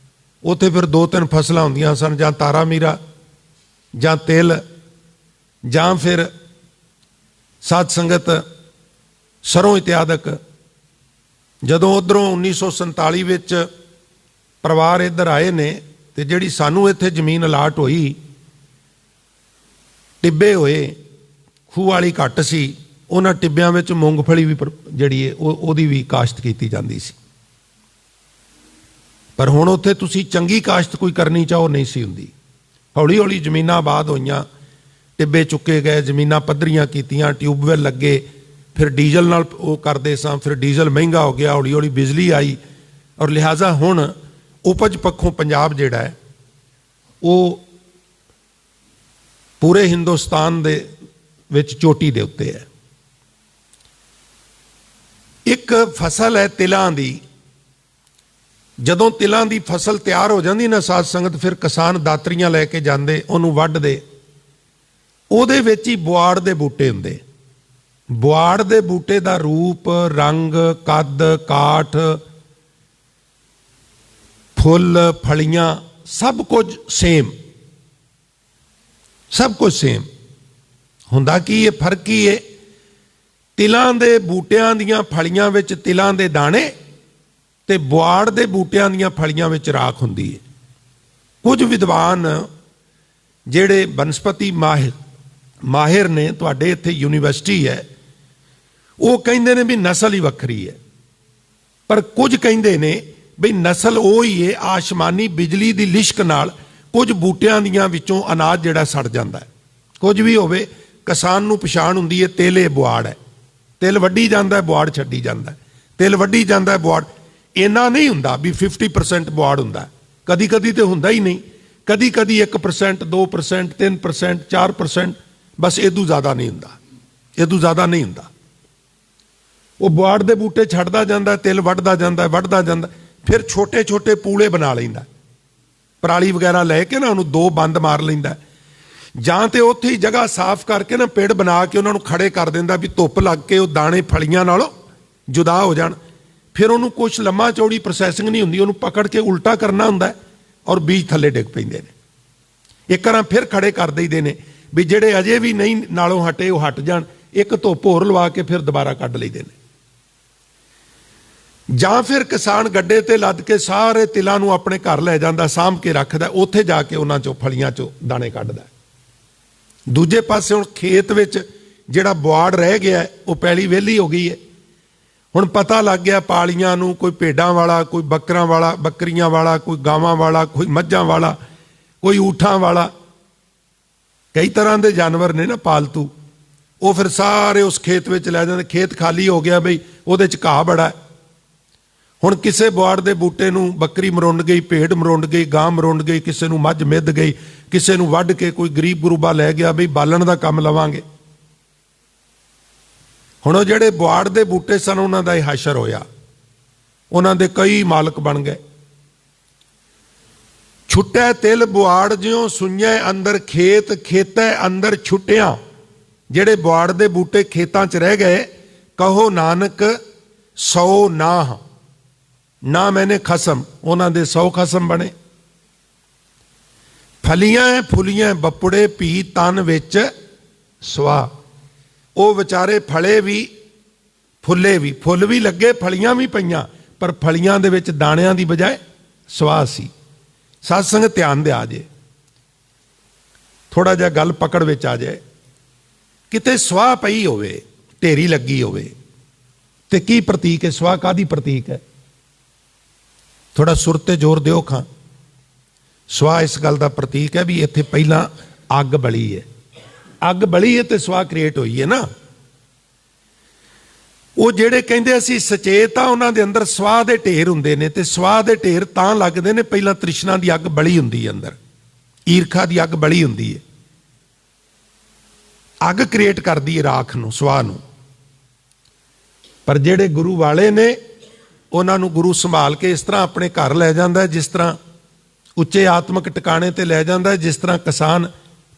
ਉੱਥੇ ਫਿਰ 2-3 ਫਸਲਾਂ ਹੁੰਦੀਆਂ ਸਨ, ਜਾਂ ਤਾਰਾ ਮੀਰਾ ਜਾਂ ਤਿਲ ਜਾਂ ਫਿਰ ਸਾਧ ਸੰਗਤ ਸਰੋਂ ਇਤਿਆਦਕ ਜਦੋਂ ਉੱਧਰੋਂ 1947 ਵਿੱਚ ਪਰਿਵਾਰ ਇੱਧਰ ਆਏ ਨੇ ਤੇ ਜਿਹੜੀ ਸਾਨੂੰ ਇੱਥੇ ਜ਼ਮੀਨ ਅਲਾਟ ਹੋਈ, ਟਿੱਬੇ ਹੋਏ, ਖੂਹ ਵਾਲੀ ਘੱਟ ਸੀ, ਉਹਨਾਂ ਟਿੱਬਿਆਂ ਵਿੱਚ ਮੂੰਗਫਲੀ ਵੀ ਜਿਹੜੀ ਹੈ ਉਹਦੀ ਵੀ ਕਾਸ਼ਤ ਕੀਤੀ ਜਾਂਦੀ ਸੀ। ਪਰ ਹੁਣ ਉੱਥੇ ਤੁਸੀਂ ਚੰਗੀ ਕਾਸ਼ਤ ਕੋਈ ਕਰਨੀ ਚਾਹੋ ਨਹੀਂ ਸੀ ਹੁੰਦੀ। ਹੌਲੀ ਹੌਲੀ ਜ਼ਮੀਨਾਂ ਆਬਾਦ ਹੋਈਆਂ, ਟਿੱਬੇ ਚੁੱਕੇ ਗਏ, ਜ਼ਮੀਨਾਂ ਪੱਧਰੀਆਂ ਕੀਤੀਆਂ, ਟਿਊਬਵੈੱਲ ਲੱਗੇ, ਫਿਰ ਡੀਜ਼ਲ ਨਾਲ ਉਹ ਕਰਦੇ ਸਾਂ, ਫਿਰ ਡੀਜ਼ਲ ਮਹਿੰਗਾ ਹੋ ਗਿਆ, ਹੌਲੀ ਹੌਲੀ ਬਿਜਲੀ ਆਈ, ਔਰ ਲਿਹਾਜ਼ਾ ਹੁਣ ਉਪਜ ਪੱਖੋਂ ਪੰਜਾਬ ਜਿਹੜਾ ਹੈ ਉਹ ਪੂਰੇ ਹਿੰਦੁਸਤਾਨ ਦੇ ਵਿੱਚ ਚੋਟੀ ਦੇ ਉੱਤੇ ਹੈ। ਇੱਕ ਫਸਲ ਹੈ ਤਿਲਾਂ ਦੀ, ਜਦੋਂ ਤਿਲਾਂ ਦੀ ਫਸਲ ਤਿਆਰ ਹੋ ਜਾਂਦੀ ਨਾ ਸਾਧ ਸੰਗਤ, ਫਿਰ ਕਿਸਾਨ ਦਾਤਰੀਆਂ ਲੈ ਕੇ ਜਾਂਦੇ, ਉਹਨੂੰ ਵੱਢਦੇ, ਉਹਦੇ ਵਿੱਚ ਹੀ ਬੁਆੜ ਦੇ ਬੂਟੇ ਹੁੰਦੇ। ਬੁਆੜ ਦੇ ਬੂਟੇ ਦਾ ਰੂਪ, ਰੰਗ, ਕੱਦ, ਕਾਠ, ਫੁੱਲ, ਫਲੀਆਂ ਸਭ ਕੁਝ ਸੇਮ, ਸਭ ਕੁਝ ਸੇਮ ਹੁੰਦਾ। ਕੀ ਇਹ ਫਰਕ ਕੀ ਹੈ? ਤਿਲਾਂ ਦੇ ਬੂਟਿਆਂ ਦੀਆਂ ਫਲੀਆਂ ਵਿੱਚ ਤਿਲਾਂ ਦੇ ਦਾਣੇ ਤੇ ਬੁਆੜ ਦੇ ਬੂਟਿਆਂ ਦੀਆਂ ਫਲੀਆਂ ਵਿੱਚ ਰਾਖ ਹੁੰਦੀ ਹੈ। ਕੁਝ ਵਿਦਵਾਨ ਜਿਹੜੇ ਬਨਸਪਤੀ ਮਾਹਿਰ ਨੇ, ਤੁਹਾਡੇ ਇੱਥੇ ਯੂਨੀਵਰਸਿਟੀ ਹੈ, ਉਹ ਕਹਿੰਦੇ ਨੇ ਵੀ ਨਸਲ ਹੀ ਵੱਖਰੀ ਹੈ, ਪਰ ਕੁਝ ਕਹਿੰਦੇ ਨੇ ਵੀ ਨਸਲ ਉਹ ਹੀ ਹੈ। ਆਸਮਾਨੀ ਬਿਜਲੀ ਦੀ ਲਿਸ਼ਕ ਨਾਲ ਕੁਝ ਬੂਟਿਆਂ ਦੀਆਂ ਵਿੱਚੋਂ ਅਨਾਜ ਜਿਹੜਾ ਸੜ ਜਾਂਦਾ ਹੈ। ਕੁਝ ਵੀ ਹੋਵੇ, ਕਿਸਾਨ ਨੂੰ ਪਛਾਣ ਹੁੰਦੀ ਹੈ, ਤਿਲ ਇਹ ਬੁਆੜ ਹੈ, ਤਿਲ ਵੱਢੀ ਜਾਂਦਾ, ਬੁਆੜ ਛੱਡੀ ਜਾਂਦਾ, ਤਿਲ ਵੱਢੀ ਜਾਂਦਾ, ਬੁਆੜ। ਇੰਨਾ ਨਹੀਂ ਹੁੰਦਾ ਵੀ 50% ਬੁਆੜ ਹੁੰਦਾ, ਕਦੀ ਕਦੀ ਤੇ ਹੁੰਦਾ ਹੀ ਨਹੀਂ, ਕਦੀ ਕਦੀ 1%, 2%, 3%, 4%, ਬਸ ਇਦੋਂ ਜ਼ਿਆਦਾ ਨਹੀਂ ਹੁੰਦਾ, ਇਦੋਂ ਜ਼ਿਆਦਾ ਨਹੀਂ ਹੁੰਦਾ। ਉਹ ਬੁਆੜ ਦੇ ਬੂਟੇ ਛੱਡਦਾ ਜਾਂਦਾ, ਤਿਲ ਵੱਢਦਾ ਜਾਂਦਾ, ਵੱਢਦਾ ਜਾਂਦਾ, ਫਿਰ ਛੋਟੇ ਛੋਟੇ ਪੂਲੇ ਬਣਾ ਲੈਂਦਾ, ਪਰਾਲੀ ਵਗੈਰਾ ਲੈ ਕੇ ਨਾ ਉਹਨੂੰ ਦੋ ਬੰਦ ਮਾਰ ਲੈਂਦਾ, ਜਾਂ ਤੇ ਉੱਥੇ ਹੀ ਜਗ੍ਹਾ ਸਾਫ਼ ਕਰਕੇ ਨਾ ਪੇੜ ਬਣਾ ਕੇ ਉਹਨਾਂ ਨੂੰ ਖੜੇ ਕਰ ਦਿੰਦਾ ਵੀ ਧੁੱਪ ਲੱਗ ਕੇ ਉਹ ਦਾਣੇ ਫਲੀਆਂ ਨਾਲੋਂ ਜੁਦਾ ਹੋ ਜਾਣ। ਫਿਰ ਉਹਨੂੰ ਕੁਛ ਲੰਮਾ ਚੌੜੀ ਪ੍ਰੋਸੈਸਿੰਗ ਨਹੀਂ ਹੁੰਦੀ, ਉਹਨੂੰ ਪਕੜ ਕੇ ਉਲਟਾ ਕਰਨਾ ਹੁੰਦਾ ਔਰ ਬੀਜ ਥੱਲੇ ਡਿੱਗ ਪੈਂਦੇ ਨੇ। ਇੱਕ ਵਾਰ ਫਿਰ ਖੜੇ ਕਰ ਦਈਦੇ ਨੇ ਵੀ ਜਿਹੜੇ ਅਜੇ ਵੀ ਨਹੀਂ ਨਾਲੋਂ ਹਟੇ ਉਹ ਹਟ ਜਾਣ, ਇੱਕ ਧੁੱਪ ਹੋਰ ਲਵਾ ਕੇ ਫਿਰ ਦੁਬਾਰਾ ਕੱਢ ਲਈਦੇ ਨੇ। ਜਾਂ ਫਿਰ ਕਿਸਾਨ ਗੱਡੇ ਤੇ ਲੱਦ ਕੇ ਸਾਰੇ ਤਿਲਾਂ ਨੂੰ ਆਪਣੇ ਘਰ ਲੈ ਜਾਂਦਾ, ਸਾਂਭ ਕੇ ਰੱਖਦਾ, ਉੱਥੇ ਜਾ ਕੇ ਉਹਨਾਂ ਚੋਂ ਫਲੀਆਂ ਚੋਂ ਦਾਣੇ ਕੱਢਦਾ। ਦੂਜੇ ਪਾਸੇ ਹੁਣ ਖੇਤ ਵਿੱਚ ਜਿਹੜਾ ਬੁਆੜ ਰਹਿ ਗਿਆ ਉਹ ਪੈਲੀ ਵਿਹਲੀ ਹੋ ਗਈ ਹੈ। ਹੁਣ ਪਤਾ ਲੱਗ ਗਿਆ ਪਾਲੀਆਂ ਨੂੰ, ਕੋਈ ਭੇਡਾਂ ਵਾਲਾ, ਕੋਈ ਬੱਕਰਾਂ ਵਾਲਾ, ਬੱਕਰੀਆਂ ਵਾਲਾ, ਕੋਈ ਗਾਵਾਂ ਵਾਲਾ, ਕੋਈ ਮੱਝਾਂ ਵਾਲਾ, ਕੋਈ ਊਠਾਂ ਵਾਲਾ, ਕਈ ਤਰ੍ਹਾਂ ਦੇ ਜਾਨਵਰ ਨੇ ਨਾ ਪਾਲਤੂ। ਉਹ ਫਿਰ ਸਾਰੇ ਉਸ ਖੇਤ ਵਿੱਚ ਲੈ ਜਾਂਦੇ, ਖੇਤ ਖਾਲੀ ਹੋ ਗਿਆ ਬਈ, ਉਹਦੇ 'ਚ ਘਾਹ ਬੜਾ। ਹੁਣ ਕਿਸੇ ਬੁਆੜ ਦੇ ਬੂਟੇ ਨੂੰ ਬੱਕਰੀ ਮਰੁੰਡ ਗਈ, ਭੇਡ ਮਰੁੰਡ ਗਈ, ਗਾਂ ਮਰੁੰਡ ਗਈ, ਕਿਸੇ ਨੂੰ ਮੱਝ ਮਿੱਧ ਗਈ, ਕਿਸੇ ਨੂੰ ਵੱਢ ਕੇ ਕੋਈ ਗਰੀਬ ਗੁਰੂਬਾ ਲੈ ਗਿਆ ਬਈ ਬਾਲਣ ਦਾ ਕੰਮ ਲਵਾਂਗੇ। ਹੁਣ ਉਹ ਜਿਹੜੇ ਬੁਆੜ ਦੇ ਬੂਟੇ ਸਨ ਉਹਨਾਂ ਦਾ ਇਹ ਹਸ਼ਰ ਹੋਇਆ, ਉਹਨਾਂ ਦੇ ਕਈ ਮਾਲਕ ਬਣ ਗਏ। ਛੁੱਟੈ ਤਿਲ ਬੁਆੜ ਜਿਉਂ ਸੁਈਐ ਅੰਦਰ ਖੇਤ, ਖੇਤੈ ਅੰਦਰ ਛੁੱਟਿਆ। ਜਿਹੜੇ ਬੁਆੜ ਦੇ ਬੂਟੇ ਖੇਤਾਂ 'ਚ ਰਹਿ ਗਏ, ਕਹੋ ਨਾਨਕ 100 ਨਾਹ, ਨਾ ਮੈਨੇ ਖਸਮ, ਉਹਨਾਂ ਦੇ 100 ਖਸਮ ਬਣੇ। ਫਲੀਆਂ ਫੁਲੀਆਂ ਬੱਪੜੇ ਭੀ ਤਨ ਵਿੱਚ ਸਵਾ। ਉਹ ਵਿਚਾਰੇ ਫਲੇ ਵੀ ਫੁੱਲੇ ਵੀ, ਫੁੱਲ ਵੀ ਲੱਗੇ, ਫਲੀਆਂ ਵੀ ਪਈਆਂ, ਪਰ ਫਲੀਆਂ ਦੇ ਵਿੱਚ ਦਾਣਿਆਂ ਦੀ ਬਜਾਏ ਸਵਾਹ ਸੀ। ਸਾਧ ਸੰਗਤ ਧਿਆਨ ਦਿਆ ਜੇ, ਥੋੜਾ ਜਿਹਾ ਗੱਲ ਪਕੜ ਵਿੱਚ ਆ ਜਾਏ। ਕਿਤੇ ਸਵਾਹ ਪਈ ਹੋਵੇ, ਢੇਰੀ ਲੱਗੀ ਹੋਵੇ, ਤੇ ਕੀ ਪ੍ਰਤੀਕ ਹੈ? ਸਵਾਹ ਕਾਹਦੀ ਪ੍ਰਤੀਕ ਹੈ? ਥੋੜਾ ਸੁਰ ਤੇ ਜ਼ੋਰ ਦਿਓ ਖਾਂ। ਸਵਾਹ ਇਸ ਗੱਲ ਦਾ ਪ੍ਰਤੀਕ ਹੈ ਵੀ ਇੱਥੇ ਪਹਿਲਾਂ ਅੱਗ ਬਲੀ ਹੈ, ਅੱਗ ਬਲੀ ਹੈ ਤੇ ਸਵਾਹ ਕ੍ਰੀਏਟ ਹੋਈ ਹੈ ਨਾ। ਉਹ ਜਿਹੜੇ ਕਹਿੰਦੇ ਅਸੀਂ ਸਚੇਤ ਆ, ਉਹਨਾਂ ਦੇ ਅੰਦਰ ਸਵਾਹ ਦੇ ਢੇਰ ਹੁੰਦੇ ਨੇ, ਤੇ ਸਵਾਹ ਦੇ ਢੇਰ ਤਾਂ ਲੱਗਦੇ ਨੇ ਪਹਿਲਾਂ ਤ੍ਰਿਸ਼ਨਾ ਦੀ ਅੱਗ ਬਲੀ ਹੁੰਦੀ ਹੈ, ਅੰਦਰ ਈਰਖਾ ਦੀ ਅੱਗ ਬਲੀ ਹੁੰਦੀ ਹੈ, ਅੱਗ ਕ੍ਰੀਏਟ ਕਰਦੀ ਹੈ ਰਾਖ ਨੂੰ, ਸਵਾਹ ਨੂੰ। ਪਰ ਜਿਹੜੇ ਗੁਰੂ ਵਾਲੇ ਨੇ ਉਹਨਾਂ ਨੂੰ ਗੁਰੂ ਸੰਭਾਲ ਕੇ ਇਸ ਤਰ੍ਹਾਂ ਆਪਣੇ ਘਰ ਲੈ ਜਾਂਦਾ, ਜਿਸ ਤਰ੍ਹਾਂ ਉੱਚੇ ਆਤਮਿਕ ਟਿਕਾਣੇ ਤੇ ਲੈ ਜਾਂਦਾ, ਜਿਸ ਤਰ੍ਹਾਂ ਕਿਸਾਨ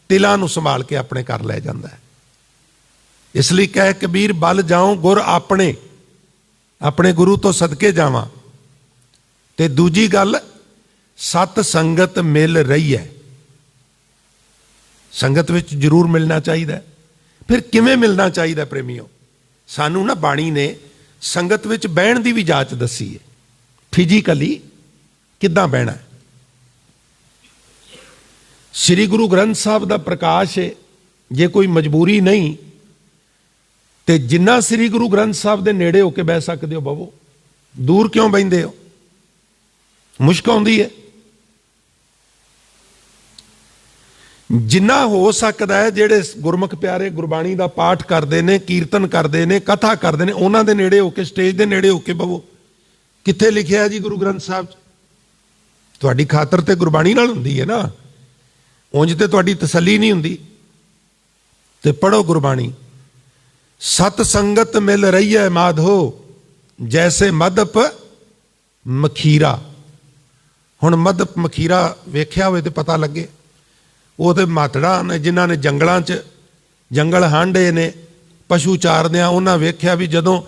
ਤਿਲਾਂ ਨੂੰ ਸੰਭਾਲ ਕੇ ਆਪਣੇ ਘਰ ਲੈ ਜਾਂਦਾ ਹੈ। ਇਸ ਲਈ ਕਹਿ ਕਬੀਰ ਬਲ ਜਾਉ ਗੁਰ ਆਪਣੇ, ਆਪਣੇ ਗੁਰੂ ਤੋਂ ਸਦਕੇ ਜਾਵਾਂ। ਤੇ ਦੂਜੀ ਗੱਲ, ਸਤ ਸੰਗਤ ਮਿਲ ਰਹੀ ਹੈ। संगत विच जरूर मिलना चाहिए। फिर किवें मिलना चाहिए प्रेमियों? सानू ना बाणी ने संगत विच बहण दी भी जाच दसी है, फिजिकली किद्दां बहना है। श्री गुरु ग्रंथ साहब का प्रकाश है, जे कोई मजबूरी नहीं तो जिन्ना श्री गुरु ग्रंथ साहब के नेड़े होके बह सकते हो बवो, दूर क्यों बहिंदे हो? मुश्क आउंदी है। जिन्ना हो सकता है जेड़े गुरमुख प्यारे गुरबाणी का पाठ करते हैं, कीर्तन करते हैं, कथा करते हैं, उन्होंने नेड़े होके, स्टेज के नेड़े होके बवो। कित्थे लिखिया है जी गुरु ग्रंथ साहब? तुहाडी खातर ते गुरबाणी नाल हुंदी है ना, उंज ते तुहाडी तसल्ली नहीं हुंदी। ते पढ़ो गुरबाणी। सत संगत मिल रही है माधो, जैसे मदप मखीरा। हुण मदप मखीरा वेख्या होवे ते पता लगे। वो तो मातड़ा ने जिन्हां ने जंगलों च जंगल हांडे ने पशु चारदियां, उन्हां वेख्या भी जदों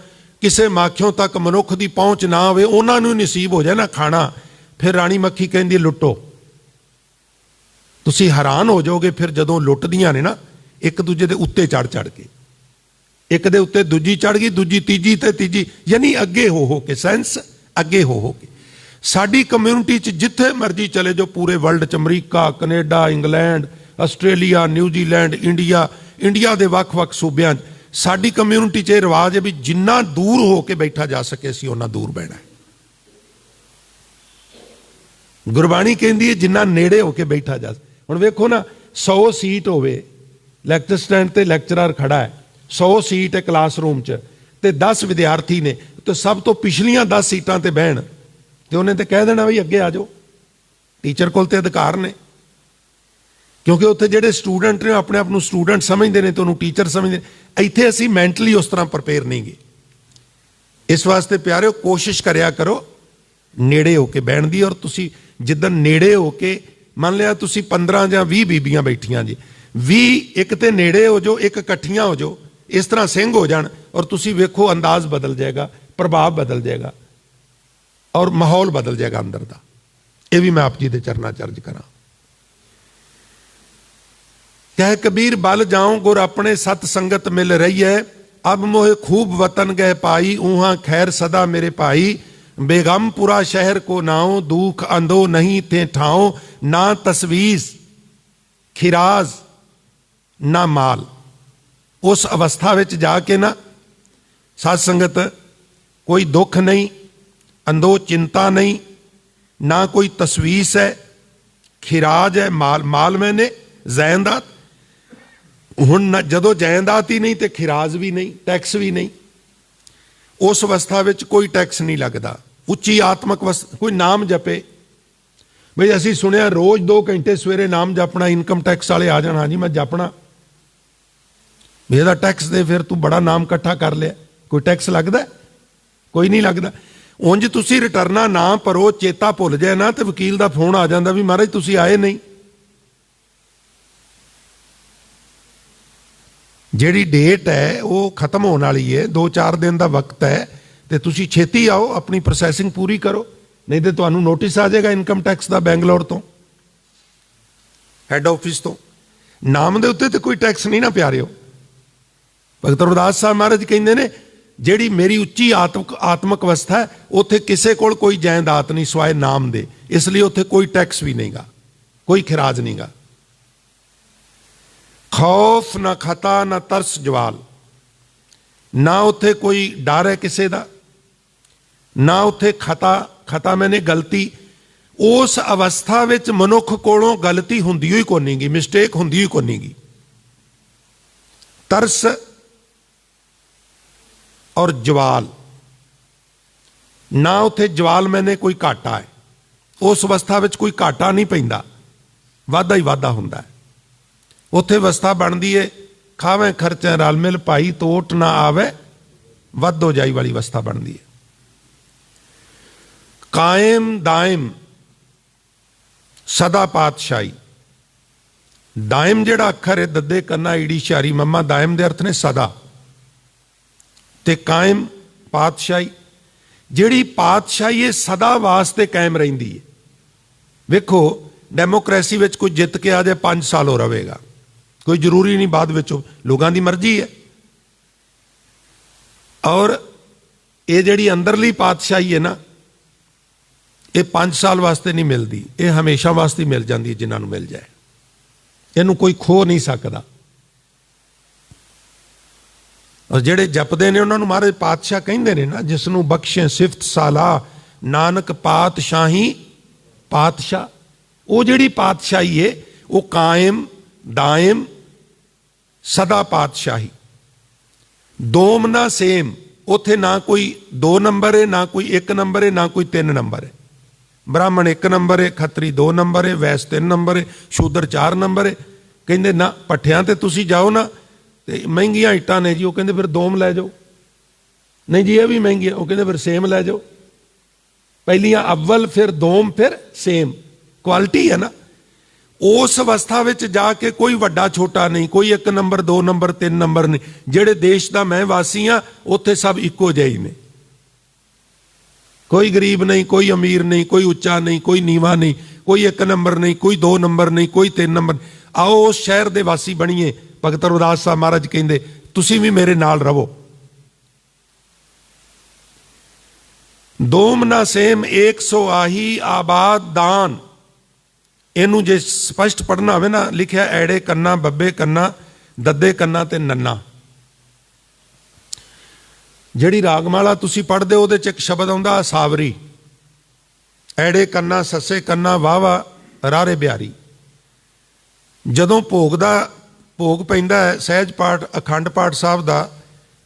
किसे माखियों तक मनुख की पहुँच ना होवे, उन्हां नूं नसीब हो जाए ना खाना, फिर राणी मक्खी कहंदी लुटो। तुसीं हैरान हो जाओगे फिर जदों लुटदियां ने ना एक दूजे दे उत्ते चढ़ चढ़ के, एक दे उत्ते दूजी चढ़ गई, दूजी तीजी ते तीजी, यानी अगे हो के, सेंस अगे हो के। साडी कम्यूनिटी च जिथे मर्जी चले जो पूरे वर्ल्ड च, अमरीका, कनेडा, इंग्लैंड, आस्ट्रेलिया, न्यूजीलैंड, इंडिया दे वख-वख सूबियां साडी कम्यूनिटी च रिवाज है भी जिन्ना दूर हो के बैठा जा सके असीं उन्ना दूर बहना है। गुरबाणी कहंदी है जिन्ना नेड़े होके बैठा जा। हुण वेखो ना 100 सीट होवे, लैक्चर स्टैंड ते लैक्चरर खड़ा है, 100 सीट है क्लासरूम च ते 10 विद्यार्थी ने, तो सब तो पिछलियां 10 सीटां ते बहन तो उन्हें तो कह देना भी अगे आ जाओ। टीचर कोल ते अधिकार ने, क्योंकि उत्थे जेडे स्टूडेंट ने अपने आप को स्टूडेंट समझते हैं तो उन्होंने टीचर समझते। इत्थे असीं मैंटली उस तरह प्रिपेयर नहीं गए। इस वास्ते प्यारे कोशिश करिया करो नेड़े होके बहन दी। और तुसी जिद्दन नेड़े होके मान लिया तुसी 15 या 20 बीबियां बैठियां जी, 20 एक ते नेड़े हो जाओ, एक इकट्ठियां हो जाओ, इस तरह सिंह हो जान और तुसी वेखो अंदाज बदल जाएगा, प्रभाव बदल जाएगा और माहौल बदल जाएगा अंदर का। यह भी मैं आप जी के चरणा चर्ज करा। कह कबीर बल जाऊं गुर अपने सत संगत मिल रही है, अब मोहे खूब वतन गए पाई, ऊहा खैर सदा मेरे भाई। बेगमपुरा शहर को नाओ, दुख अंधो नहीं थे ठाओ, ना तस्वीस खिराज ना माल। उस अवस्था विच जाके ना सत संगत कोई दुख नहीं, अंधो चिंता नहीं, ना कोई तस्वीस है, खिराज है माल। माल मैंने जायदाद, हुण जदों जायदाद ही नहीं तो खिराज भी नहीं, टैक्स भी नहीं। उस अवस्था विच कोई टैक्स नहीं लगता। उच्ची आत्मक कोई नाम जपे बई, असीं सुनिया रोज 2 घंटे सवेरे नाम जपना, इनकम टैक्स वाले आ जाना, हाँ जी मैं जपना, मेरा टैक्स दे, फिर तू बड़ा नाम इकट्ठा कर लिया। कोई टैक्स लगता? कोई नहीं लगता। उंज तुसी रिटर्ना ना भरो, चेता भुल जाए ना तो वकील का फोन आ जाता भी महाराज तुसी आए नहीं। जिहड़ी डेट है वो खत्म होने वाली है, 2-4 दिन का वक्त है, तो तुसी छेती आओ, अपनी प्रोसैसिंग पूरी करो, नहीं तो तुहानू नोटिस आ जाएगा इनकम टैक्स का बैंगलोर तो, हैड ऑफिस तो। नाम के उत्ते तो कोई टैक्स नहीं ना प्यारे हो। भगत रविदास साहब महाराज कहते हैं जिहड़ी मेरी उच्ची आत्मक अवस्था है उत्थे किसी कोल कोई जायदाद नहीं सिवाय नाम दे, इसलिए उत्थे कोई टैक्स भी नहीं गा, कोई खिराज नहीं गा। खौफ ना खता ना तरस जवाल, ना उत्थे कोई डर है किसी का, ना उत्थे खता मैंने गलती। उस अवस्था विच मनुख कोलों गलती हुंदी ही कोनी गी, मिसटेक हुंदी ही कोनी गी। तरस और जवाल, ना उत्थे जवाल मैंने कोई घाटा है। उस अवस्था विच कोई घाटा नहीं पैंदा, वाधा ही वाधा हुंदा है। उत्थे अवस्था बनती है खावें खर्चे रल मिल भाई, तोट ना आवे वध हो जाई वाली अवस्था बनती है। कायम दायम सदा पातशाही। दायम जिहड़ा अखर है दद्दे कन्ना ईड़ी शारी मम्मा, दायम दे अर्थ ने सदा, ते कायम पातशाही। जिहड़ी पातशाही है सदा वास्ते कायम रहिंदी है। वेखो डेमोक्रेसी विच कोई जित के आ जाए 5 साल हो रहेगा, कोई जरूरी नहीं बाद विच, लोगों की मर्जी है। और ये जिहड़ी अंदरली पातशाही है ना, ये 5 साल वास्ते नहीं मिलती, ये हमेशा वास्ते मिल जाती है जिन्होंने मिल जाए, इनू कोई खो नहीं सकता। और जेड़े जपदे ने उन्होंने महाराज पातशाह कहते हैं ना, जिसनों बख्शे सिफत साला नानक पातशाही पातशाह। वो जिहड़ी पातशाही है वो कायम दायम सदा पातशाही, दोम ना सेम। उथे ना कोई 2 नंबर है, ना कोई 1 नंबर है, ना कोई 3 नंबर है। ब्राह्मण 1 नंबर है, खत्री 2 नंबर है, वैस 3 नंबर है, शूदर 4 नंबर है। कहते ना पट्ठियां ते तुसी जाओ ना ते महंगियां इट्टां ने जी, वो कहते फिर दोम लै जाओ। नहीं जी ये भी महंगी है, वो कहते फिर सेम लै जाओ। पहलियां अव्वल फिर दोम फिर सेम, क्वालिटी है ना। उस अवस्था में जाके कोई वड्डा छोटा नहीं, कोई 1 नंबर 2 नंबर 3 नंबर नहीं। जेड़े देश का मैं वासी हाँ उत्थे सब इक्को जिहे ने, कोई गरीब नहीं, कोई अमीर नहीं, कोई उच्चा नहीं, कोई नीवा नहीं, कोई 1 नंबर नहीं, कोई 2 नंबर नहीं, कोई 3 नंबर। आओ उस शहर के वासी बनीए। भगत रविदास साहब महाराज कहते तुसी भी मेरे नाल रवो। दोम ना सेम 100 आही आबाद दान। इनू जे स्पष्ट पढ़ना हो ना, लिखा ऐड़े कन्ना बब्बे कन्ना दद्दे कन्ना ते नन्ना। जिहड़ी रागमाला तुसी पढ़दे हो उहदे च एक शब्द आउंदा सावरी। ऐड़े कन्ना सस्से कन्ना वाह वाह रारे बिहारी। जदों भोग पैंदा है सहज पाठ अखंड पाठ साहब दा,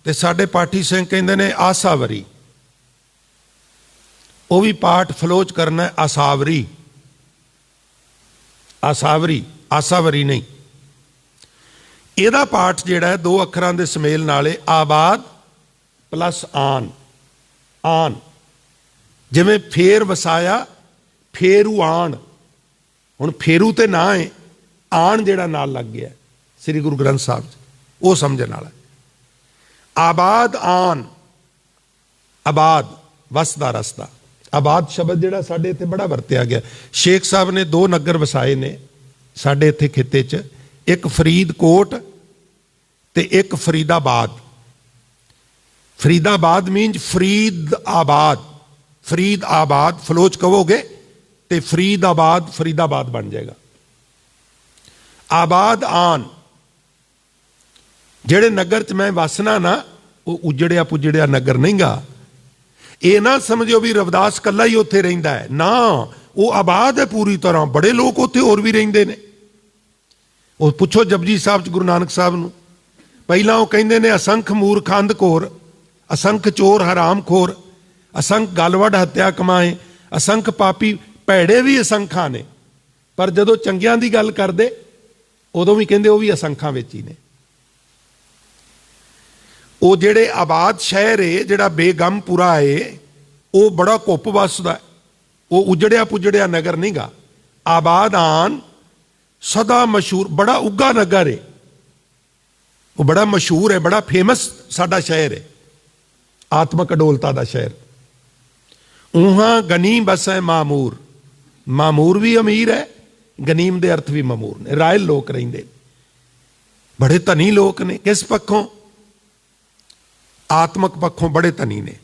ते साडे पाठी सिंह कहंदे ने आसावरी। वो भी पाठ फलोच करना है आसावरी, आसावरी आसावरी नहीं। ਇਹਦਾ पाठ ਜਿਹੜਾ है 2 ਅੱਖਰਾਂ ਦੇ ਸਮੇਲ ਨਾਲੇ आबाद प्लस आन। आन जिमें फेर वसाया फेरू आन। हुण फेरू ते ना है, आन ਜਿਹੜਾ नाल लग गया श्री गुरु ग्रंथ साहब वो समझण वाला। आबाद आन, आबाद वसदा रसदा। आबाद शब्द ਜਿਹੜਾ ਸਾਡੇ ਇੱਥੇ बड़ा ਵਰਤਿਆ ਗਿਆ। शेख साहब ने 2 नगर वसाए ने ਸਾਡੇ ਇੱਥੇ ਖਿੱਤੇ 'ਚ, एक फरीदकोट ते एक फरीदाबाद। फरीदाबाद मीन फरीद आबाद, फरीद आबाद फलोच कहोगे तो फरीदाबाद फरीदाबाद बन जाएगा। आबाद आन जेड़े नगर च मैं वसना ना, वो उजड़िया पुजड़िया नगर नहीं गा। ये ना समझो भी रविदास कला ही उत्थे रहिंदा है ना, वो आबाद है पूरी तरह। बड़े लोग उत्थे होर भी रहिंदे ने। वो पुछो जपजी साहब च गुरु नानक साहब नूं, पहला वो कहंदे ने असंख मूर्ख अंधखोर, असंख चोर हराम खोर, असंख गलवड हत्या कमाए, असंख पापी भैड़े भी असंखां ने। पर जदों चंगियां दी गल करदे उदों भी कहंदे वो भी असंखां विच ही ने। वो जेड़े आबाद शहर है जिहड़ा बेगमपुरा है, वो बड़ा घुप वसदा है, वो उजड़िया पुजड़िया नगर नहीं गा। आबाद आन सदा मशहूर बड़ा उगा नगर है, वो बड़ा मशहूर है, बड़ा फेमस साडा शहर है, आत्मक अडोलता का शहर। उहां गनी बस है मामूर। मामूर भी अमीर है, गनीम के अर्थ भी मामूर ने। रायल लोग रहिंदे, बड़े धनी लोग ने। किस पक्षों? आत्मक पक्षों बड़े धनी ने।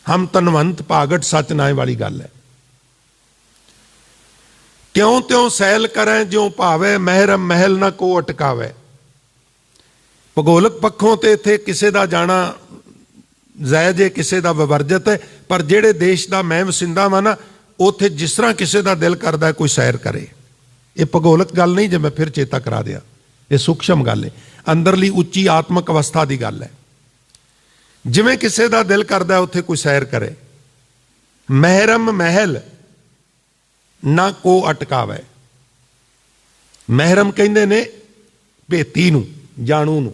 हम तनवंत भागट सच नाए वाली गल है। त्यों त्यों सैल करें ज्यों भावे, महरम महल ना को अटकावे। भूगोलक पक्षों ते इत्थे किसे दा जाना जायज है, किसे दा विवर्जित है। पर जेड़े देश का मैं वसिंदा वा ना, उत्थे जिस तरह किसे दा दिल करदा है कोई सैर करे। ये भूगोलक गल नहीं, जे मैं फिर चेता करा दिया, ये सूक्ष्म गल है, अंदरली उच्ची आत्मक अवस्था की गल है। जिवें किसे दा दिल करदा है उत्थे कोई सैर करे। महरम महल ना को अटकावे। महरम कहंदे ने भेती नूं, जाणू नूं।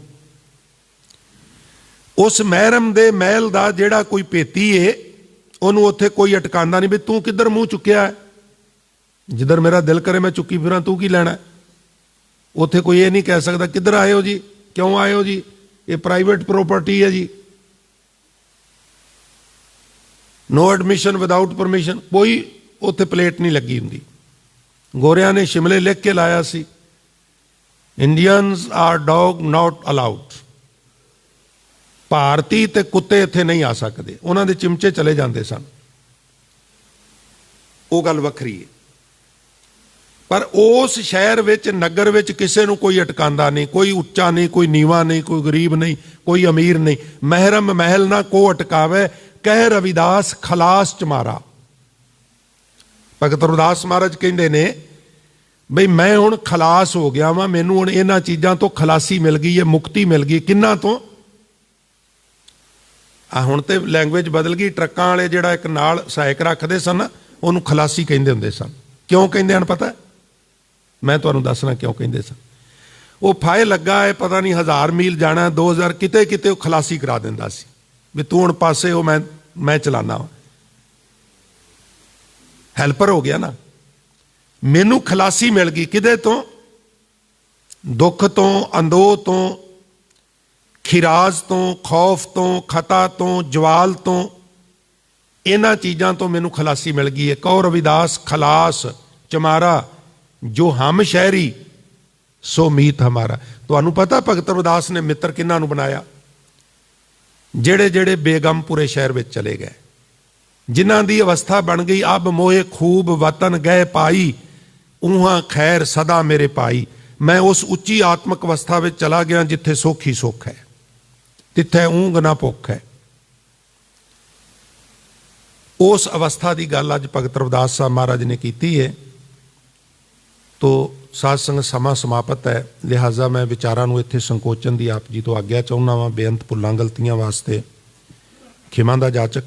उस महरम दे महल दा जेड़ा कोई भेती है, उन्होंने उत्थे कोई अटकांदा नहीं भी तू किधर मूँह चुक्या है, जिधर मेरा दिल करे मैं चुकी फिरां, तू की लैना। उत्थे कोई ये नहीं कह सकता किधर आए हो जी, क्यों आए हो जी, ये प्राइवेट प्रॉपर्टी है जी, नो एडमिशन विदाउट परमिशन। कोई उत्थे प्लेट नहीं लगी हुंदी। गोरियां ने शिमले लिख के लाया सी Indians are dog not allowed. ਭਾਰਤੀ ਤੇ ਕੁੱਤੇ ਇੱਥੇ ਨਹੀਂ ਆ ਸਕਦੇ, ਉਹਨਾਂ ਦੇ ਚਿਮਚੇ ਚਲੇ ਜਾਂਦੇ ਸਨ, ਉਹ ਗੱਲ ਵੱਖਰੀ ਹੈ। ਪਰ ਉਸ ਸ਼ਹਿਰ ਵਿੱਚ, ਨਗਰ ਵਿੱਚ ਕਿਸੇ ਨੂੰ ਕੋਈ ਅਟਕਾਉਂਦਾ ਨਹੀਂ, ਕੋਈ ਉੱਚਾ ਨਹੀਂ, ਕੋਈ ਨੀਵਾਂ ਨਹੀਂ, ਕੋਈ ਗਰੀਬ ਨਹੀਂ, ਕੋਈ ਅਮੀਰ ਨਹੀਂ। ਮਹਿਰਮ ਮਹਿਲ ਨਾ ਕੋ ਅਟਕਾਵੇ, ਕਹਿ ਰਵਿਦਾਸ ਖਲਾਸ ਚਮਾਰਾ। ਭਗਤ ਰਵਿਦਾਸ ਮਹਾਰਾਜ ਕਹਿੰਦੇ ਨੇ ਬਈ ਮੈਂ ਹੁਣ ਖਲਾਸ ਹੋ ਗਿਆ ਵਾਂ, ਮੈਨੂੰ ਹੁਣ ਇਹਨਾਂ ਚੀਜ਼ਾਂ ਤੋਂ ਖਲਾਸੀ ਮਿਲ ਗਈ ਹੈ, ਮੁਕਤੀ ਮਿਲ ਗਈ। ਕਿੰਨਾ ਤੋਂ? ਆ ਹੁਣ ਤੇ ਲੈਂਗੁਏਜ ਬਦਲ ਗਈ। ਟਰੱਕਾਂ ਵਾਲੇ ਜਿਹੜਾ ਇੱਕ ਨਾਲ ਸਹਾਇਕ ਰੱਖਦੇ ਸਨ, ਉਹਨੂੰ ਖਲਾਸੀ ਕਹਿੰਦੇ ਹੁੰਦੇ ਸਨ। ਕਿਉਂ ਕਹਿੰਦੇ ਹਨ ਪਤਾ? ਮੈਂ ਤੁਹਾਨੂੰ ਦੱਸਣਾ ਕਿਉਂ ਕਹਿੰਦੇ ਸਨ। ਉਹ ਫਾਇਲ ਲੱਗਾ ਹੈ, ਪਤਾ ਨਹੀਂ 1000 ਮੀਲ ਜਾਣਾ, 2000, ਕਿਤੇ ਕਿਤੇ ਉਹ ਖਲਾਸੀ ਕਰਾ ਦਿੰਦਾ ਸੀ ਵੀ ਤੂੰ ਹੁਣ ਪਾਸੇ ਹੋ, ਮੈਂ ਚਲਾਨਾ ਵਾ। ਹੈਲਪਰ ਹੋ ਗਿਆ ਨਾ। ਮੈਨੂੰ ਖਲਾਸੀ ਮਿਲ ਗਈ ਕਿਹਦੇ ਤੋਂ? ਦੁੱਖ ਤੋਂ, ਅੰਦੋਹ ਤੋਂ, ਖਿਰਾਜ਼ ਤੋਂ, ਖੌਫ ਤੋਂ, ਖਤਾ ਤੋਂ, ਜਵਾਲ ਤੋਂ, ਇਹਨਾਂ ਚੀਜ਼ਾਂ ਤੋਂ ਮੈਨੂੰ ਖਲਾਸੀ ਮਿਲ ਗਈ ਹੈ। ਕਹੋ ਰਵਿਦਾਸ ਖਲਾਸ ਚਮਾਰਾ, ਜੋ ਹਮ ਸ਼ਹਿਰੀ ਸੋ ਮੀਤ ਹਮਾਰਾ। ਤੁਹਾਨੂੰ ਪਤਾ ਭਗਤ ਰਵਿਦਾਸ ਨੇ ਮਿੱਤਰ ਕਿਹਨਾਂ ਨੂੰ ਬਣਾਇਆ? ਜਿਹੜੇ ਜਿਹੜੇ ਬੇਗਮਪੁਰੇ ਸ਼ਹਿਰ ਵਿੱਚ ਚਲੇ ਗਏ, ਜਿਨ੍ਹਾਂ ਦੀ ਅਵਸਥਾ ਬਣ ਗਈ ਅਬ ਮੋਏ ਖੂਬ ਵਤਨ ਗਏ ਪਾਈ, ਉਹਾਂ ਖੈਰ ਸਦਾ ਮੇਰੇ ਪਾਈ। ਮੈਂ ਉਸ ਉੱਚੀ ਆਤਮਿਕ ਅਵਸਥਾ ਵਿੱਚ ਚਲਾ ਗਿਆ ਜਿੱਥੇ ਸੁੱਖ ਹੀ ਸੁੱਖ ਹੈ, ਤਿੱਥੇ ਊਂਘ ਨਾ ਭੁੱਖ ਹੈ। ਉਸ ਅਵਸਥਾ ਦੀ ਗੱਲ ਅੱਜ ਭਗਤ ਰਵਿਦਾਸ ਸਾਹਿਬ ਮਹਾਰਾਜ ਨੇ ਕੀਤੀ ਹੈ। ਤੋ ਸਾਧ ਸੰਗਤ ਸਮਾਂ ਸਮਾਪਤ ਹੈ, ਲਿਹਾਜ਼ਾ ਮੈਂ ਵਿਚਾਰਾਂ ਨੂੰ ਇੱਥੇ ਸੰਕੋਚਨ ਦੀ ਆਪ ਜੀ ਤੋਂ ਆਗਿਆ ਚਾਹੁੰਦਾ ਵਾਂ। ਬੇਅੰਤ ਭੁੱਲਾਂ ਗਲਤੀਆਂ ਵਾਸਤੇ ਖਿਮਾ ਦਾ ਜਾਚਕ।